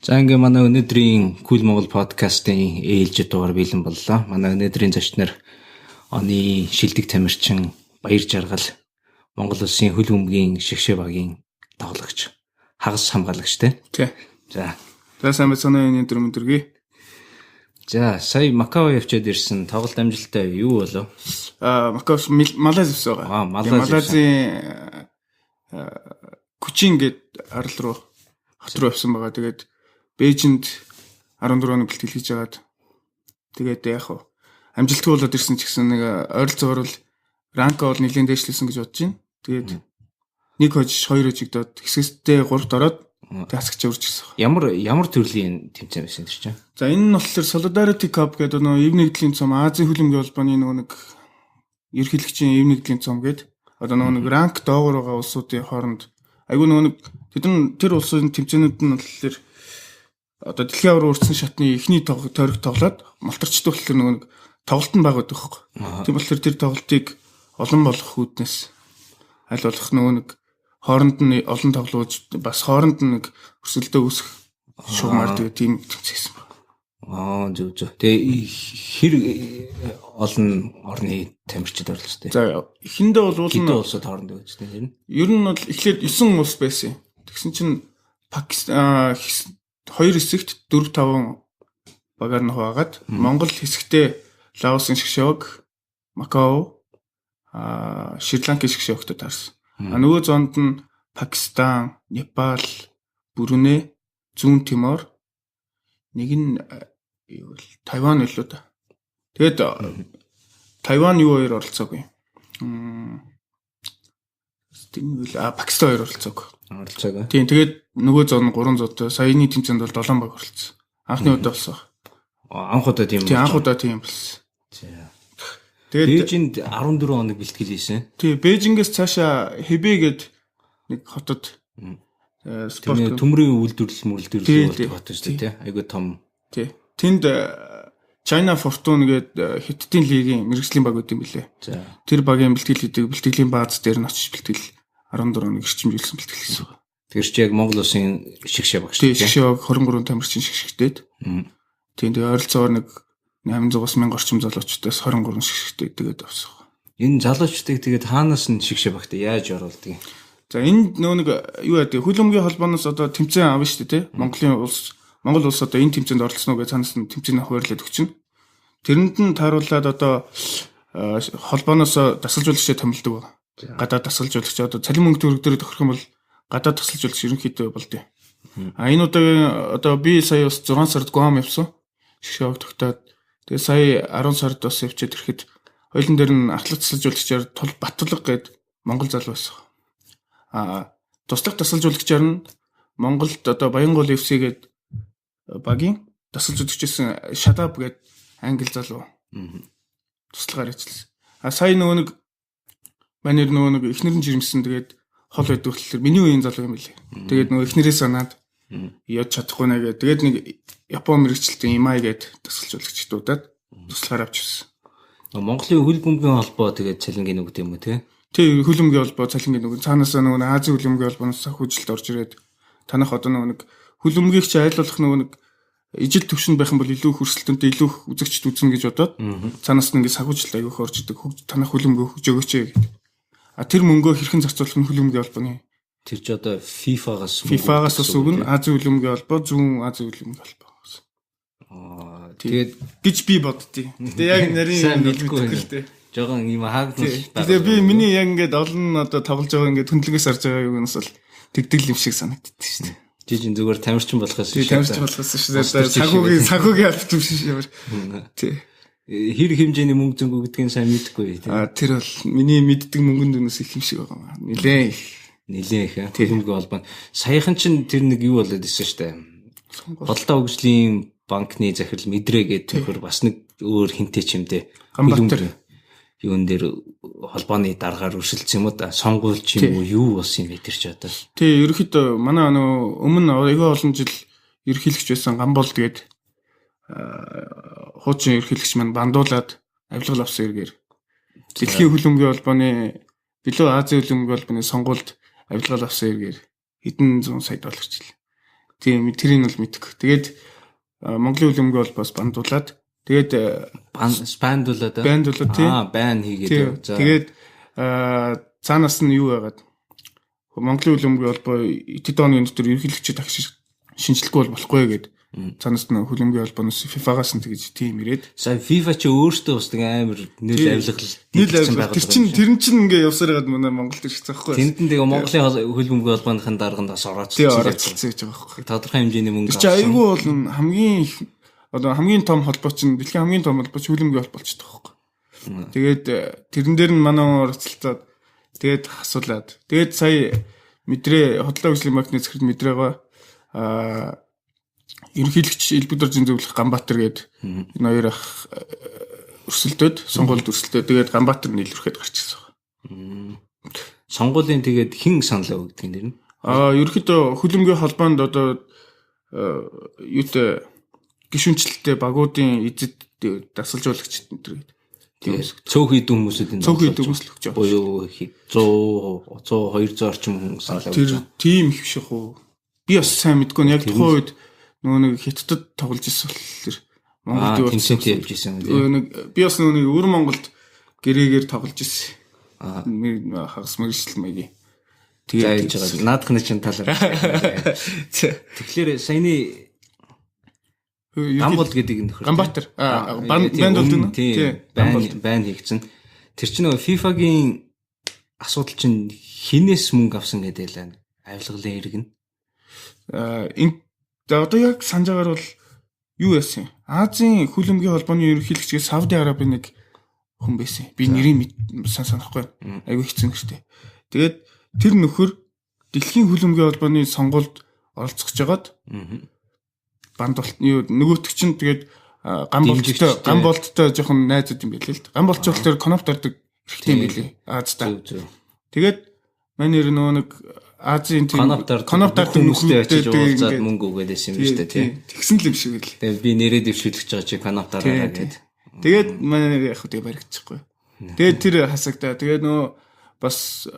За ингээ манай өнөөдрийн Cool Монгол подкастын ээлжид дугаар бэлэн боллоо. Манай өнөөдрийн зочноор оны шилдэг тамирчин Баяр Жаргал, Монгол Улсын хөл бөмбөгийн шигшээ багийн тоглогч, хагас хамгаалагчтай. Тий. За. За сайн байцгаана өнөөдөр өндөргий. За сая Макао явчаад ирсэн тоглолт амжилттай юу болов? Макаос Малайз явсан байгаа. Малайзын Кучин гээд арал руу хот руу явсан байгаа. Тэгээд Бээжинд 14 оны бэлтгэл хийж агаад тэгээд яг хав амжилттай болоод ирсэн ч гэсэн нэг ойролцоогоор л ранка бол нэлийн дээшлсэн гэж бодож байна. Тэгээд нэг хожиж 2 хожигдоод хэсэгтээ 3-т ороод тасагч урж ирсэн. Ямар төрлийн тэмцээн байсан тэр чинь? За энэ нь болохоор Solidarity Cup гэдэг нөгөө эв нэгдлийн цом Азийн хөлбөмбөгийн холбооны нөгөө нэг ерөнхийлөгчийн эв нэгдлийн цом гэдэг одоо нөгөө нэг ранк доогоор байгаа улсуудын хооронд айгүй нөгөө нэг тэр улсын тэмцээнүүд нь болохоор одоо дэлхийн аврал урдсан шатны эхний тойрог тоглоод малтарчд болохоор нөгөө нэг тоглолт нь баг байдаг хөөх. Тийм болохоор тэр тоглолтыг олон болох үүднээс аль болох нөгөө нэг хооронд нь олон тоглож бас хооронд нь нэг өрсөлдөө үүсэх шугамар тийм тэмцээсэн баг. Зөв. Тэгээ хэр олон орны тамирчид оролцсон. За эхэндээ бол хэдэн улсад хоорондоо үзсэн юм. Ер нь бол эхлээд 9 улс байсан. Тэгсэн чинь Пакистан 2 хэсэгт 4-5 багаар нь хуваагаад Монгол хэсэгтээ Лаосын шгшөөг, Макао, Шри-Ланкийн шгшөөгтөд таарсан. Нөгөө зонд нь Пакистан, Непал, Бруней, Зүүн Тимор, нэг нь Тайван илүү да. Тэгээд Тайван юу хоёр оролцоогүй. Пакистан хоёр оролцоогүй. Тийм тэгээд нөгөө зон 300-тай саяны тэмцээнд бол 7 баг оролцсон. Анхны удаа болсон. Анх удаа тийм. Тийм анх удаа тийм болсон. Тэгээд Бээжинд 14 хоног бэлтгэл хийсэн. Тийм Бээжингээс цаашаа Хэбэй гээд нэг хотод спорт төмрийн үйлдвэрлэл болох хот шүү дээ. Айгуу том. Тийм. Тэнд China Fortune гээд Хятадын лигийн мэргэжлийн баг үүд юм билээ. Тэр багийн бэлтгэл хийдэг бэлтгэлийн бааз дээр нь очиж бэлтгэл 14 хоног эрчимжүүлсэн бэлтгэл хийсэн байна. Тэр чи яг Монгол Улсын шигшээ баг шүү дээ. Шигшээ баг 23 тамирчин шигшгтээд. Тийм тэгээ ойролцоогоор нэг 800-аас 1000 орчим залуучуудаас 23 шигшгтээд тэгээд авсан. Энэ залуучдыг тэгээд хаанаас нь шигшээ багт яаж оруулдаг юм? За энэ нөө нэг юу яа гэдэг хөлбөмбөгийн холбооноос одоо тэмцээн авна шүү дээ, тий? Монгол улс одоо энэ тэмцээнд оролцсон уу гэж цаанаас нь тэмцээний хуваарлаад өгчин. Тэрэнд нь тааруулаад одоо холбооноос дасгалжуулагчаа томилдог байна. Гадаад дасгалжуулагч одоо цалин мөнгө төгрөг дээр тохирох юм бол гадаад дасгалжуулагч ерөнхийдөө болдё. Энэ удаагийн одоо би сая бас 6 сард Гуам явсан. Шгшөөг тогтоод тэгээ сая 10 сард бас явчихэд ирэхэд хоёулын дээр нь артлаг дасгалжуулагчаар Баттулга гээд Монгол залуу байсан. Туслах дасгалжуулагчаар нь Монголд одоо Баянгол FC гээд багийн дасгалжуулагчсэн Шадаб гээд англи залуу. Туслагаар ажилласан. Сая нөгөө нэг манер нөгөө нэг эхнэр нь жирэмсэн тэгээд хол байдаг болохоор миний үеийн залуу юм билээ. Тэгээд нөгөө эхнэрээ санаад яд чадахгүй нэ гэдэг. Тэгээд нэг Япон мэрэгчлэлтийн Имай гээд дасгалжуулагчдуудад туслагаар авчихсан. Монголын хөл бөмбөгийн холбоо тэгээд цалингийн үг юм уу те? Тий хөл бөмбөгийн холбоо цалингийн үг. Цаанаасаа нөгөө Азийн хөл бөмбөгийн холбооноос санхүүжилт орж ирээд танах одоо нөгөө нэг хөл бөмбөгийг чи айл болох нөгөө нэг ижил төвшөнд байх юм бол илүү хөрсөлтөнтэй илүү үзэгчд үзнэ гэж бодоод цаанаас нь ингээд санхүүжилт аягүй орж идэг. Танах хөл бөмбөг хөгжөөгөөч гэдэг. Тэр мөнгөө хэрхэн зарцуулах нь хөл бөмбөгийн холбооны. Тэр ч одоо FIFA-гаас бас өгнө. Азийн хөл бөмбөгийн холбоо, зүүн Азийн хөл бөмбөгийн холбоо. Тэгээд гэж би боддتي. Тэгээ яг нарийн мэдгүй л дээ. Жогон юм хаагдсан. Тэгээ би миний яг ингээд олон одоо тоглож байгаа ингээд хөндлөгөөс харж байгаа юунаас бол тэгдэг юм шиг санагддаг шүү дээ. Жижиг зүгээр тамирчин болохоос шүү. Тамирчин болохоос шүү. Санхүүгийн албат юм шиг ямар. Тий. Хэр хэмжээний мөнгө зөнгө гэдгийг сайн мэдэхгүй тий. Тэр бол миний мэддэг мөнгөнд өнөөс их юм шиг байгаа юм. Нилээн их. Хөлбөмбөгийн холбоо. Саяхан чинь тэр нэг юу болоод ирсэн шүү дээ. Голдоо хөгжлийн банкны захирал мэдрээ гэдэг тохиор бас нэг өөр хинтэй ч юм дээ. Гамбатар юун дээр холбооны дараагаар өрсөлдсөн юм уу да сонгуульч юм уу юу болсон юм бэ тэр ч одоо. Тий, ерөөхдөө манай өмнө айгүй олон жил ерөнхийлөгч байсан Гамболд гээд хуучин ерөнхийлөгч маань бандуулаад авилгал авсан эргээр дэлхийн хөл бөмбөгийн холбооны билүү Азийн хөл бөмбөгийн холбооны сонгуульд авилгал авсан эргээр хэдэн зуун сая доллар чил. Тийм тэрийг бол мэдэх. Тэгээд Монголын хөлбөмбөгийн холбоос бандуулаад тэгээд бандуулаад тийм бан хийгээд. За тэгээд цаанаас нь юу байгаад Монголын хөлбөмбөгийн холбоо эд оны дотор ерөнхийлөгчөд агш шинжлэхгүй болохгүй гэдэг. Цаанаас нь хөлбөмбөгийн холбооноос FIFA-гаас нь тэгж тийм ирээд. Сая FIFA ч өөртөө бас нэг амар нийл авилгал тэр чинь ингээ явсаар гад манай Монголд ирэх цаахгүй. Тэнд нь тэгээ Монголын хөлбөмбөгийн холбооныхын дарганд бас орооцсон гэж байгаа байхгүй. Тодорхой хэмжээний мөнгө. Тэр чинь айгүй бол хамгийн том холбоо чинь дэлхийн хамгийн том холбооч хөлбөмбөгийн холбооч таахгүй. Тэгээд тэрэн дээр нь манай оролцолцоод тэгээд асуулаад. Тэгээд сая мэдрээ хотлоо хөгжлийн банкны захирал мэдрээгаа ерөнхийлөгч Элбэдоржийн зөвлөх Ганбаатар гээд энэ хоёр ах өрсөлдөөд сонгуульд өрсөлдөө. Тэгээд Ганбаатар нийлүүлэхэд гарч ирсэн байна. Сонгуулийн тэгээд хэн саналаа өгдөг юм дэр нь? Ерөнхийдөө хөлбөмбөгийн холбоонд одоо юутай гишүүнчлэлтэй багуудын эзэд дасгалжуулагч энэ тэгээд цөөхөн хэдэн хүмүүсүүд энэ цөөхөн хэдэн хүмүүс л өгч байгаа. Буюу 100 200 орчим хүн саналаа өгч байгаа. Тийм их биш үү? Би бас сайн мэдгүй нь яг тухайн үед нөгөө нэг Хятадд тоглож ирсэн болохоор Монголд тэмцээнд явж ирсэн үү? Би бас нөгөө нэг өвөр Монголд гэрээгээр тоглож ирсэн. Хагас мэргэжил маягийн. Тэгээд яаж байгаа. Наадах нь чинь талаар. Тэгэхээр саяны Ганболд гэдэг нөхөр. Ганбаатар. Банд болдог нь. Тийм. Байн хийгдсэн. Тэр чинь нөгөө FIFA-гийн асуудал чинь хинээс мөнгө авсан гэдэг л авилгалын хэрэг нь. Одоо яг санаж байгаагаар бол юу яасан? Азийн хөлбөмбөгийн холбооны ерөнхийлөгчгээс Сауди Арабын нэг хүн байсан. Би нэрийг санахгүй. Айгүй хэцүү нэртэй. Тэгээд тэр нөхөр дэлхийн хөлбөмбөгийн холбооны сонгуульд оролцож жагаад бандуулт нөгөөтг чинь тэгээд Ганболттой жоохон найзууд юм байлээ л. Ганболч болохоор конопт ордог хэрэгтэй юм байлээ. Аазтай. Тэгээд манай нэр нөгөө нэг Азийн тийм конопт хүмүүстэй очиж уулзаад мөнгө өгөөд байсан юм шүү дээ тий. Тэгсэн л юм шиг л. Тэгээд би нэрээ дэвшүүлэх гэж байгаа чи конопт араа гэдэг. Тэгээд манай нэр яг хөө баригдчихгүй. Тэгээд тэр хасагдаа. Тэгээд нөгөө бас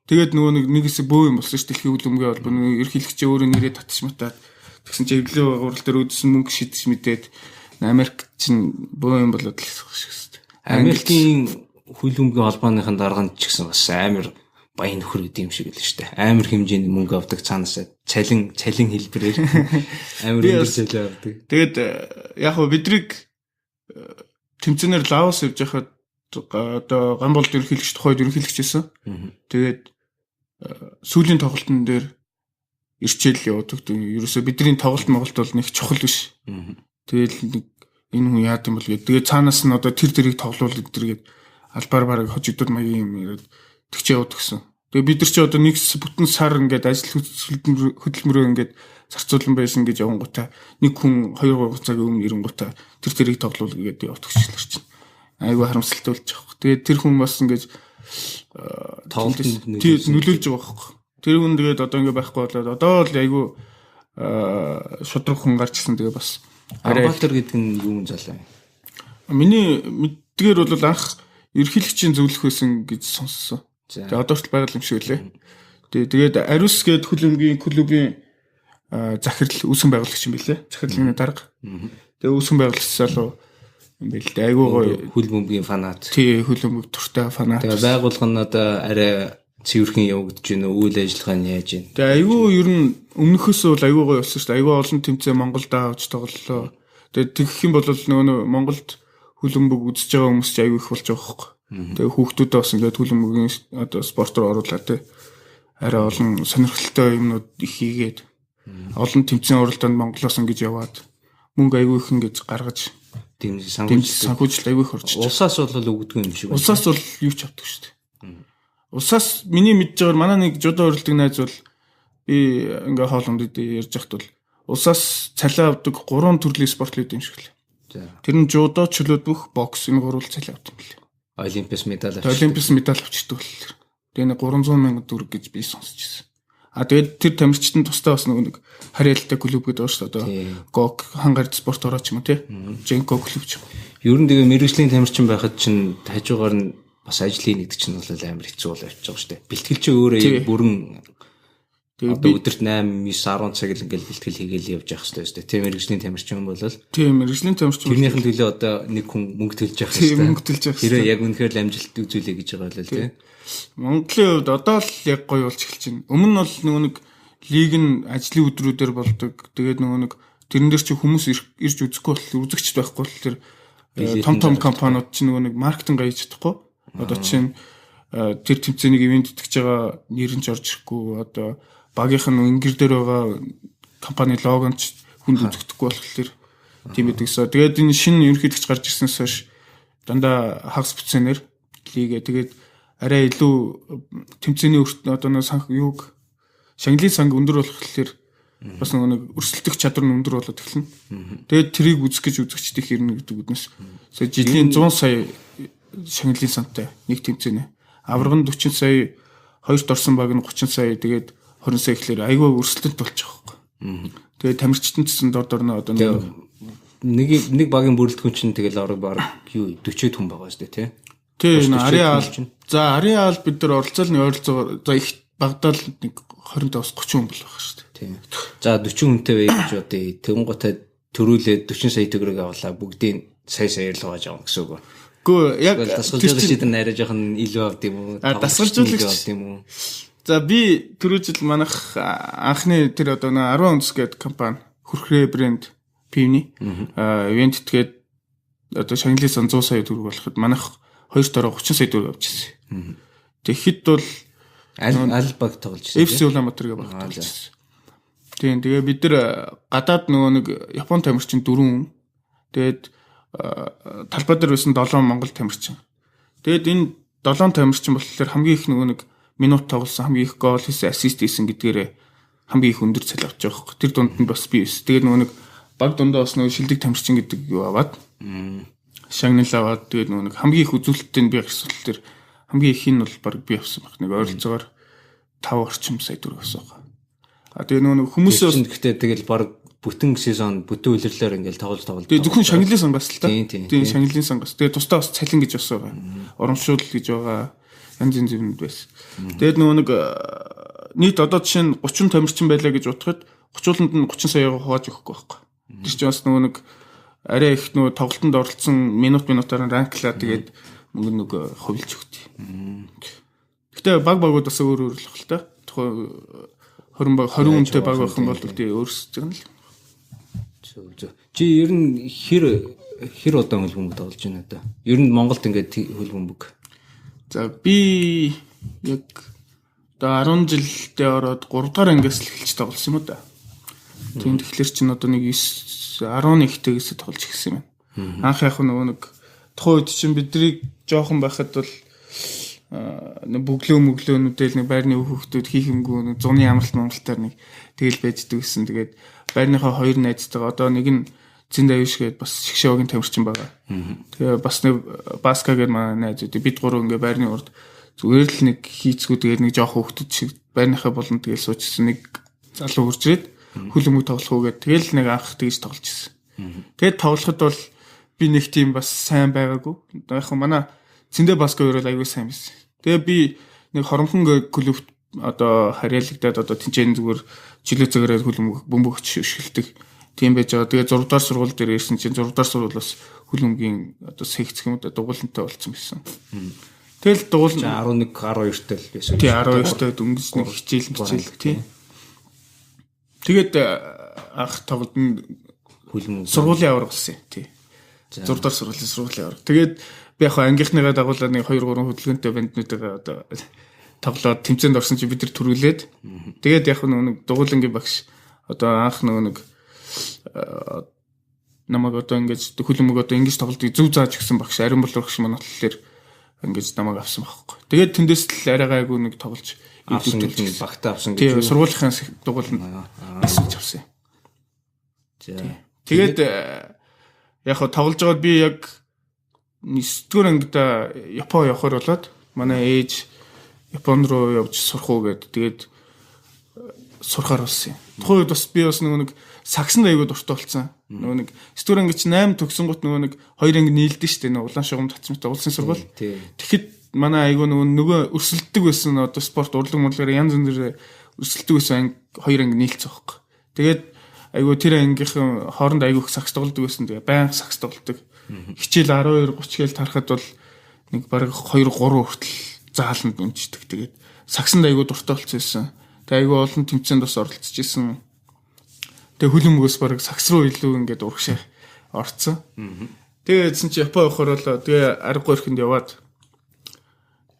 тэгээд нөгөө нэг хэсэг бөө юм болсон шүү дээ. Дэлхийн хөлбөмбөгийн холбооны ерөнхийлөгчөө өөрөө нэрээ татчихматаад тэгсэн чи эвлэлийн байгууллага дээр үдсэн мөнгө шидэж мэдээд Америк чинь бөө юм болоод л шүү дээ. Америкийн хөлбөмбөгийн холбооныхын дарганд ч гэсэн бас амар баян нөхөр гэдэг юм шиг л шүү дээ. Амар хэмжээний мөнгө авдаг цаанаас цалин хэлбэрээр амар өндөр цалин авдаг. Тэгээд яг хөө бидрийг тэмцэнээр Лаос явж байхад одоо Ганболд ерөнхийлөгч тухайд ерөнхийлөгчсэн. Тэгээд сүүлийн тоглолтын дээр ирчээл явуудаг. Ерөөсө бидний тоглолт бол нэг чухал биш. Тэгэл нэг энэ хүн яад юм бол гэдэг. Тэгээд цаанаас нь одоо тэрийг тоглоул гэдэргээд албаар бараг хожигдод маягийн юм яриад тэгч яваад гисэн. Тэгээ бид нар ч одоо нэг бүтэн сар ингээд ажил хөдөлмөрөө ингээд зарцуулан байсан гэж явангуудаа нэг хүн 2-3 цагийн өмнө ирэнгуудаа тэрийг тоглоул гэдэг яваад гिसлэр чинь. Айгүй харамсалтай болж байгаа. Тэгээд тэр хүн бас ингээд тоглолтод нөлөөлж байгаа байхгүй. Тэр хүн тэгээд одоо ингээд байхгүй болоод одоо л айгүй шудраг хүн гарчсан. Тэгээ бас Ганбаатар гэдэг нь юу юм залаа. Миний мэддгээр бол анх ерөнхийлөгчийн зөвлөх байсан гэж сонссон. Тэгээ одоо ч байгаль юм шиг үлээ. Тэгээд Ариус гээд хөлбөмбөгийн клубын захирал үүсгэн байгуулагч юм билээ. Захирлын дарга. Тэгээ үүсгэн байгуулагчсаа л юм бэл дээ. Айгуу гоё хөлбөмбөгийн фанат. Тий, хөлбөмбөг туртай фанат. Тэгээ байгууллага нь одоо арай цэвэрхэн явагдаж байна. Үйл ажиллагаа нь яаж байна? Тэгээ айгуу ер нь өмнөхөөс бол айгуу гоё болсон шүү дээ. Айгуу олон тэмцээн Монголд авч тоглолоо. Тэгээ тэгэх юм бол нөгөө Монголд хөлбөмбөг үзэж байгаа хүмүүс ч айгүй их болж байгаа хөөх. Тэгээ хүүхдүүдээ бас ингээд хөлбөмбөгийн одоо спорт руу оруулаад те арай олон сонирхолтой юмнууд их хийгээд олон тэмцээн уралдаанд Монголоос ингэж яваад мөнгө айгүй их ингэж гаргаж санхүүжилт айгүй их орж. Улсаас бол өгдөг юм шиг. Улсаас бол юу ч авдаг шүү дээ. Улсаас миний мэдж байгаагаар манай нэг жудо уралдаг найз бол би ингээ хоолонд ярьж байхад бол улсаас цалин авдаг 3 төрлийн спорт лиг юм шиг л. Тэр нь жудо, чөлөөдөх, бокс энэ гурван цалин авдаг юм лээ. Олимпиас медаль авчирдаг бол. Тэгээ нэг 300,000 төгрөг гэж би сонсч ирсэн. Тэгээд тэр тамирчтын тустай бас нэг харьяалтай клуб гэдэг байна шүү дээ. Гок хангард спорт орооч юм тий. Женко клуб ч юм. Ер нь тэгээ мэрэгжлийн тамирчин байхад чинь хажуугаар нь бас ажлын нэгдэг чинь бол амар хэцүү бол явж байгаа шүү дээ. Бэлтгэл чи өөрөө бүрэн Тэгээд одоо өдөрт 8, 9, 10 цаг л ингээл бэлтгэл хийгээл явж явах хэрэгтэй шүү дээ. Тийм мэрэгжлийн тамирчин бол тийм мэрэгжлийн тамирчин тэрнийхэн төлөө одоо нэг хүн мөнгө төлж явах хэрэгтэй. Тийм мөнгө төлж явах хэрэгтэй. Тэр яг үнэхээр л амжилт үзүүлээ гэж байгаа л тийм. Монголын хувьд одоо л яг гоё болж эхэлж байна. Өмнө нь бол нөгөө нэг лиг нь ажлын өдрүүдээр болдог. Тэгээд нөгөө нэг тэрэн дээр чи хүмүүс ирж үзэхгүй бол үзэгч байхгүй бол тэр том компаниуд чи нөгөө нэг маркетинг хийж чадахгүй. Одоо чинь тэр тэмцээнийг ивент итгэж байгаа нэр нь ч орж ирэхгүй. Одоо багийнх нь ингэр дээр байгаа компани логонч хүнд үзэгдэхгүй болохоор тийм гэдэгсээ. Тэгээд энэ шинэ ерөнхийлөгч гарч ирснээс хойш дандаа хагас бүцэнээр лигээ тэгээд арай илүү тэмцээний одоо нэг юуг шагналын санг өндөр болох болохоор бас нэг өрсөлдөх чадвар нь өндөр болоод эхэлнэ. Тэгээд трийг үзэх гэж үзэгчд их ирнэ гэдэг үгнээс. Сая жилийн 100 сая шагналын сантай нэг тэмцээнэ. Аварга нь 40 сая, хоёрт орсон баг нь 30 сая, тэгээд 20 сая гэхэлэр айгүй өрсөлдөнд болчих واخхой. Тэгээд тамирчтан гэсэн дор дорно одоо нэг багийн бүрэлдэхүүн чинь тэгэл орог баг юу 40 хүн байгаа шүү дээ тий. Тийм ариа аал. За ариа аал бид нар оролцоолны ойролцоогоор за их багдаал нэг 25-30 хүн болох шүү дээ. Тийм. За 40 хүнтэй бай гэж бодъё. Тэнгуүтай төрүүлээд 40 сая төгрөг авлаа бүгдийн сая саяар л байгаа гэсэн үг. Гэхдээ яг дасгалжуулагчид нь арай жоохон илүү авд юм уу? Дасгалжуулагч юм уу? За би түрүү жил манайх анхны тэр одоо 10 онц гэдэг компани хөрхрээ брэнд пивний ивент тэгээд одоо шагналын сан 100 сая төгрөг болоход манайх 2 дороо 30 сая төгрөг авчихсан. Тэгэхэд бол аль баг тоглож байсан. FC Улаанбаатар гэх баг тоглож байсан. Тийм тэгээ бид нар гадаад нөгөө нэг Япон тамирчин 4 хүн. Тэгээд талбай дээр байсан 7 Монгол тамирчин. Тэгээд энэ 7 тамирчин болохоор хамгийн их нөгөө нэг минут тоглосон, хамгийн их гол хийсэн, ассист хийсэн гэдгээрээ хамгийн их өндөр цал авч байгаа хөөх. Тэр дунд нь бас би байсан. Тэгээд нөгөө нэг баг дундаа бас нөгөө шилдэг тамирчин гэдэг юу аваад шагнал аваад тэгээд нөгөө нэг хамгийн их үзүүлэлттэй нь би гарсан тэр хамгийн их нь бол баг би авсан баг. Нэг ойролцоогоор 5 орчим сая төгрөг авсан байгаа. А тэгээд нөгөө хүмүүсээ гэхдээ тэгэл баг бүтэн сезон бүтэн үйлрэлээр ингээл тоглож. Тэгээд зөвхөн шагналын сангаас л та. Тийм шагналын сангаас. Тэгээд тусдаа бас цалин гэж бас байгаа. Урамшуул гэж байгаа. Янз янз юмуд байсан. Тэгээд нөгөө нэг нийт одоо жишээ нь 30 тамирчин байлаа гэж бодоход 30-ууланд нь 30 саяга хувааж өгөхгүй байхгүй. Тэр чинь бас нөгөө нэг арай их нөгөө тоглолтод оролцсон минутаар ранклаа тэгээд нөгөө хувилж өгдөө. Гэхдээ багууд бас өөр л баг л та. Тухайн 20 хүнтэй баг байх юм бол тий өөрсөж байгаа нь л. Чи ер нь хэр удаан хөлбөмбөг тоглож байна одоо? Ер нь Монголд ингээд хөлбөмбөг. За би яг одоо 10 жилдээ ороод 3 дахь ангиас л эхэлж тоглосон юм да. Тийм тэгэхээр чинь одоо нэг 11-тэйгээс тоглож эхэлсэн юм байна. Анх яг нөгөө нэг тухайн үед чинь бидрийг жоохон байхад бол бөглөөнүүдэл нэг байрны хүүхдүүд хийх юмгүй зуны амралт монголтаар нэг тэгэл байждаг гэсэн. Тэгээд байрныхаа хоёр найзтайгаа одоо нэг нь Зин Давиш гээд бас шгшөөгийн тамирчин байгаа. Тэгээ бас нэг Баска гээд манай найзууд бид гурав ингээ байрны урд зүгээр л нэг хийцгүү тэгээд нэг жоох хүүхдүүд шиг байрныхаа болон тэгэл суучсан нэг залуу хурж ирээд хөлөмөг тоглох уу гээд тэгэл нэг анх тэгж тоглож ирсэн. Тэгээд тоглоход бол би нэг тийм бас сайн байгаагүй. Яг манай Зиндэ Баска өөрөө аягүй сайн байсан. Тэгээ би нэг хоромхон клубт одоо харьяалагдаад одоо тэнцэн зүгээр жилээ цагаараа хөлөмөг бөмбөг өшгөлдөг. Тийм байж байгаа. Тэгээ 6 дахь сургууль дээр ирсэн чинь 6 дахь сургуулиас хөлөмгийн одоо сэгцэх юм да дугуулантай болсон байсан. Тэгэл дугуул 11 12-тай л байсан. Тий 12-тай дөнгөж нэг хичээл тий. Тэгээд анх тоглолтод хөлөмөг сургуулийн авар болсон тий. 6 дахь сургуулийн авар. Тэгээд би яг ангийнхныгаа дагуулаад нэг 2 3 хөдөлгөөнтэй банднуудаа одоо тоглоод тэмцээнд орсон чи бид нар төрүүлээд тэгээд яг нэг дугуулангийн багш одоо анх нэг намайг одоо ингэж хөлөмөг одоо ингэж тоглолтыг зөв зааж өгсөн багш ариун бол урагш манай болохоор ингэж намайг авсан байхгүй. Тэгээд тэндээс л арай гайгүй нэг тоглож авсан гэж багтаа авсан гэж сургуулийн дугууланд асууж авсан. Тэгээд яг тоглож байгаад би яг 9-р ангида Япон явахаар болоод манай ээж Япон руу явж сурах уу гэд тэгээд сурахаар болсон юм. Тухайн үед бас би бас нэг сагсанд аягүй дуртай болсон. Нэг 9-р анги чи 8 төгсөн гут нэг 2 анги нийлдэн штэ улаан шугам татсмтай улсын сургууль. Тэгэхэд манай аягүй нөгөө өрсөлддөг байсан одоо спорт урлаг модлоор янз бүр өрсөлдөг байсан хоёр анги нийлцэх байхгүй. Тэгээд айгүй тэр ангийнхан хооронд айгүй их сакс тоглодог байсан. Тэгээ баян сакс тоглодог. Хичээл 12 30 гээл тарахад бол нэг бараг 2 3 хүртэл зааланд дэмждэг. Тэгээд саксанд айгүй дуртай болчихсон. Тэгээ айгүй олон тэмцээнд бас оролцож исэн. Тэгээ хөлөмгөөс бараг сакс руу илүү ингээд урагшаа орцсон. Тэгээдсэн чи Япон явахаар болоо. Тэгээ аргагүй ихэнд яваад.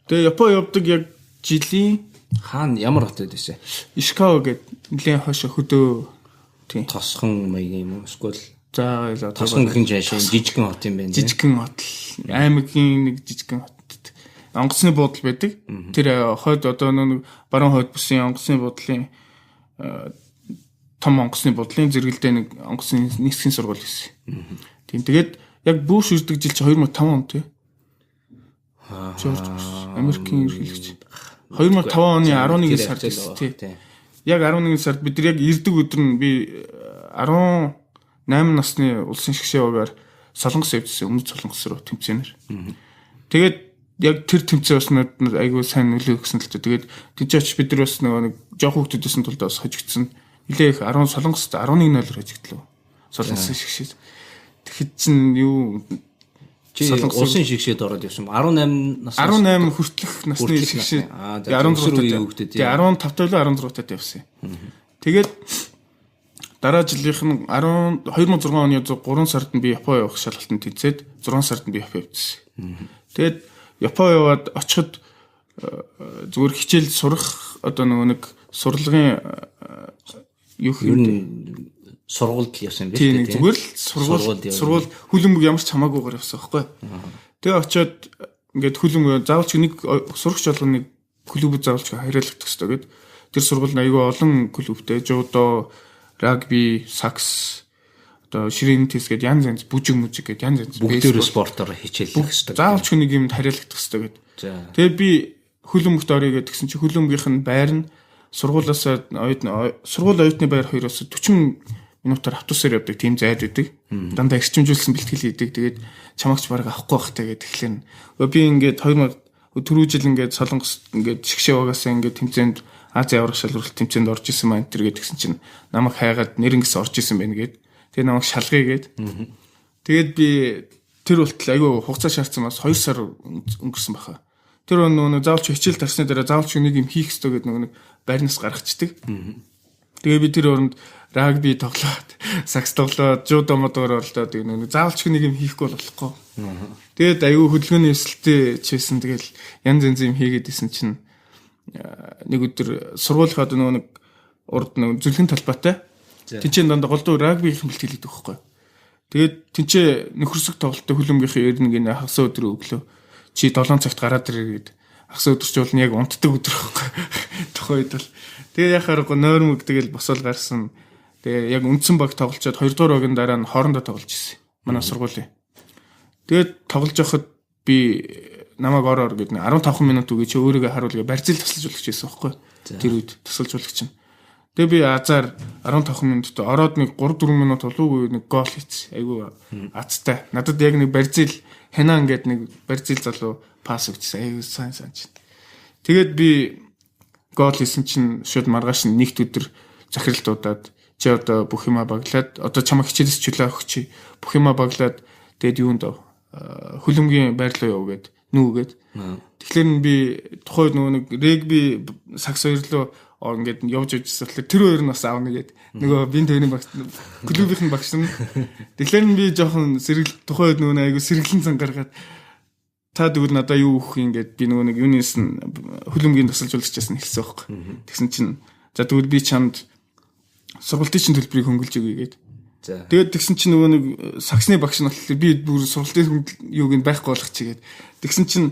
Тэгээ Япон явдаг яг жилийн хаана ямар хот байдсэн? Ишикава гэдэг нэлийн хойшоо хөдөө тийм Тосхон маяг юм уу? Эсвэл за Тосхон гэх жаашаа жижигхэн хот юм байна. Жижигхэн хот. Аймгийн нэг жижигхэн хот. Онгоцны буудлын байдаг. Тэр хойд одоо нэг баруун хойд бүсийн онгоцны буудлын том онгоцны буудлын зэрэгэлдээ нэг онгоцны нийслэлийн сургууль гэсэн. Тийм тэгээд яг Буш үрдэг жил чи 2005 он тий. Жорж Америкийн ерөнхийлөгч 2005 оны 11 сард тий. Яг 11 сард бид нар яг ирдэг өдөр нь би 18 насны улсын шгшээгээр Солонгос явжсэн. Өмнөд Солонгос руу тэмцээнээр. Тэгээд яг тэр тэмцээнүүд нь айгүй сайн нөлөө өгсөн л дээ. Тэгээд тийч бид нар бас нэг жоох хүүхдүүдсэн тулд бас хожигдсон. Нилээ их 10 Солонгост 11-0 хожигдлоо. Солонгосын шгшээ. Тэгэхэд чинь юу улсын шгшээд ороод явсан. 18 нас 18 хүртэлх насны шгшээ. 16 тэгээ 15 төлөө 16 тад явсан. Тэгээд дараа жилийнх нь 2006 оны 3 сард нь би Япон явах шалгалтанд тэнцээд 6 сард нь би Япон явсан. Тэгээд Япон яваад очиход зүгээр хичээл сурах одоо нэг сурлагын юу юм сургуульд явсан байх тийм зүгээр л сургууль хөлбөмбөг ямар ч хамаагүйгээр явсан байхгүй. Тэгээ очиод ингээд хөлбөмбөг заавалч нэг сурагч болгоныг клубд заавалч хариалгах хэрэгтэй гэд тэр сургууль аягүй олон клубтэй жудо, рагби, сакс одоо ширээний тест гэд янз янз бүжиг мүжиг гэд янз янз бүгдээр спортоор хичээлэх хэрэгтэй. Заавалч нэг юмд хариалгах хэрэгтэй гэд. Тэгээ би хөлбөмбөгт орё гэдгсэн чи хөлбөмбөгийнх нь байр нь сургуулиас сургууль оюутны байр хоёроос 40 минутаар автобусаар явдаг тийм зайд байдаг. Дандаа эрчимжүүлсэн бэлтгэл хийдэг. Тэгээд чамаагч бараг авахгүй байх тэгээд тэгэхээр би ингээд 2000 түрүү жил ингээд Солонгост ингээд шгшээ угаасаа ингээд тэмцээнд Азийн аврах шалралт тэмцээнд орж исэн маань тэр гэдгсэн чинь намайг хайгаад нэрэнгээс орж исэн байна гээд. Тэгээд намайг шалгая гээд. Тэгээд би тэр болтол айгүй хугацаа шаардсан бас 2 сар өнгөрсөн баха. Тэр нөгөө заавалч хичээл тарсны дараа заавалч нэг юм хийх ёстой гэдэг нөгөө байрнаас гаргацдаг. Тэгээ би тэр оронд рагби тоглоод, сакс тоглоод, жудо модоор оролдоод нэг заавалч нэг юм хийхгүй болохгүй. Тэгээд аюу хөдөлгөөний өсөлттэй чийсэн тэгэл янз янз юм хийгээд исэн чинь нэг өдөр сургуулийнхаа нэг урд нэг зүлгэн талбайтай. Тинчээ дандаа голдуу рагби бэлтгэлээд өгөхгүй. Тэгээд тинчээ нөхөрсөг тоглолттой хөлбөмбөгийн эрдэнгийн хагас өдрөө өглөө чи 7 цагт гараад ирээд хагас өдөрч бол яг унтдаг өдөр байхгүй. Тухайн үед бол тэгээд яхааргүй нойрмог тэгэл босол гарсан. Тэгээ яг үндсэн баг тоглолцоод 2 дугаар багийн дараа нь хоорондоо тоглож ирсэн. Манай сургуулийн. Тэгээд тоглож байхад би намайг ороор гэдэг 15 минут үгүй чи өөрийгөө харуулъя барьцил тасалж болгож байсан байхгүй. Тэр үед тасалж болгож чинь. Тэгээ би азар 15 минутад ороод нэг 3 4 минут болоогүй нэг гол хийсэн. Айгу азтай. Надад яг нэг барьцил хянаа ингээд нэг барьцил залуу пас өгчсэн. Айгу сайн чинь. Тэгээд би гол хийсэн чинь шууд маргааш нэгт өдөр захиралтуудад чи одоо бүх юма баглаад одоо чамаа хичээлээс чөлөө өгч бүх юма баглаад тэгээд юунд хөлбөмбөгийн байрлал яв гээд нүүгээд тэгэхээр би тухайд нөгөө нэг регби сакс хоёрлоо ингээд явж ижсэн болохоор тэр хоёр нь бас аавна гээд нөгөө бин төвний багш клубийн багш нь тэгэхээр би жоохон тухайд нөгөө айгу сэргэлэн цан гаргаад та тэгвэл надаа юу өгөх юм гээд би нөгөө нэг юунес нь хөлбөмбөгийн тасалжуулагчаас нь хэлсэн байхгүй тэгсэн чинь за тэгвэл би чамд сургалтын чинь төлбөрийг хөнгөлж өгье гээд. Тэгээд тэгсэн чинь нөгөө нэг саксны багш нь болохоор би бүр сургалтын юуг нь байхгүй болох чигээд. Тэгсэн чинь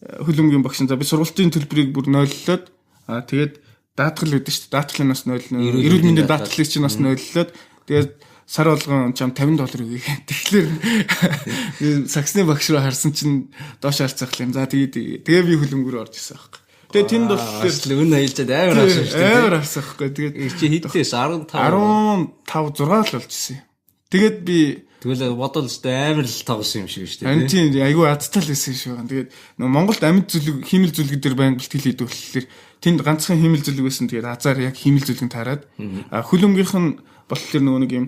хөлбөмбөгийн багш нь за би сургалтын төлбөрийг бүр нойллоод тэгээд даатгал үүдэн шүү дээ. Даатгалын нас нойлно. Эрүүл мэндийн даатгалыг чинь нас нойллоод тэгээд сар болгон чам $50 өгье. Тэгэхээр саксны багш руу харсан чинь доош харцах юм. За тэгээд би хөлбөмбөг рүү орж ирсэн байхгүй. Тэгээд тэнд болохоор өн аялжаад амар авсан шүү дээ. Амар авсан байхгүй. Тэгээд чи хэдээс 15 6 л болж ирсэн. Тэгээд би Тэгвэл бодвол ч амар л тоглосон юм шиг шүү Харин дээ. тийм айгүй азтай л байсан шүү. Тэгээд нөгөө Монголд амьд зүлэг хиймэл зүлэг дээр байнга бэлтгэл хийдэг болохоор тэнд ганцхан хиймэл зүлэг байсан. Тэгээд азар яг хиймэл зүлэг таарад хөлөмгийнх нь болохоор нөгөө нэг юм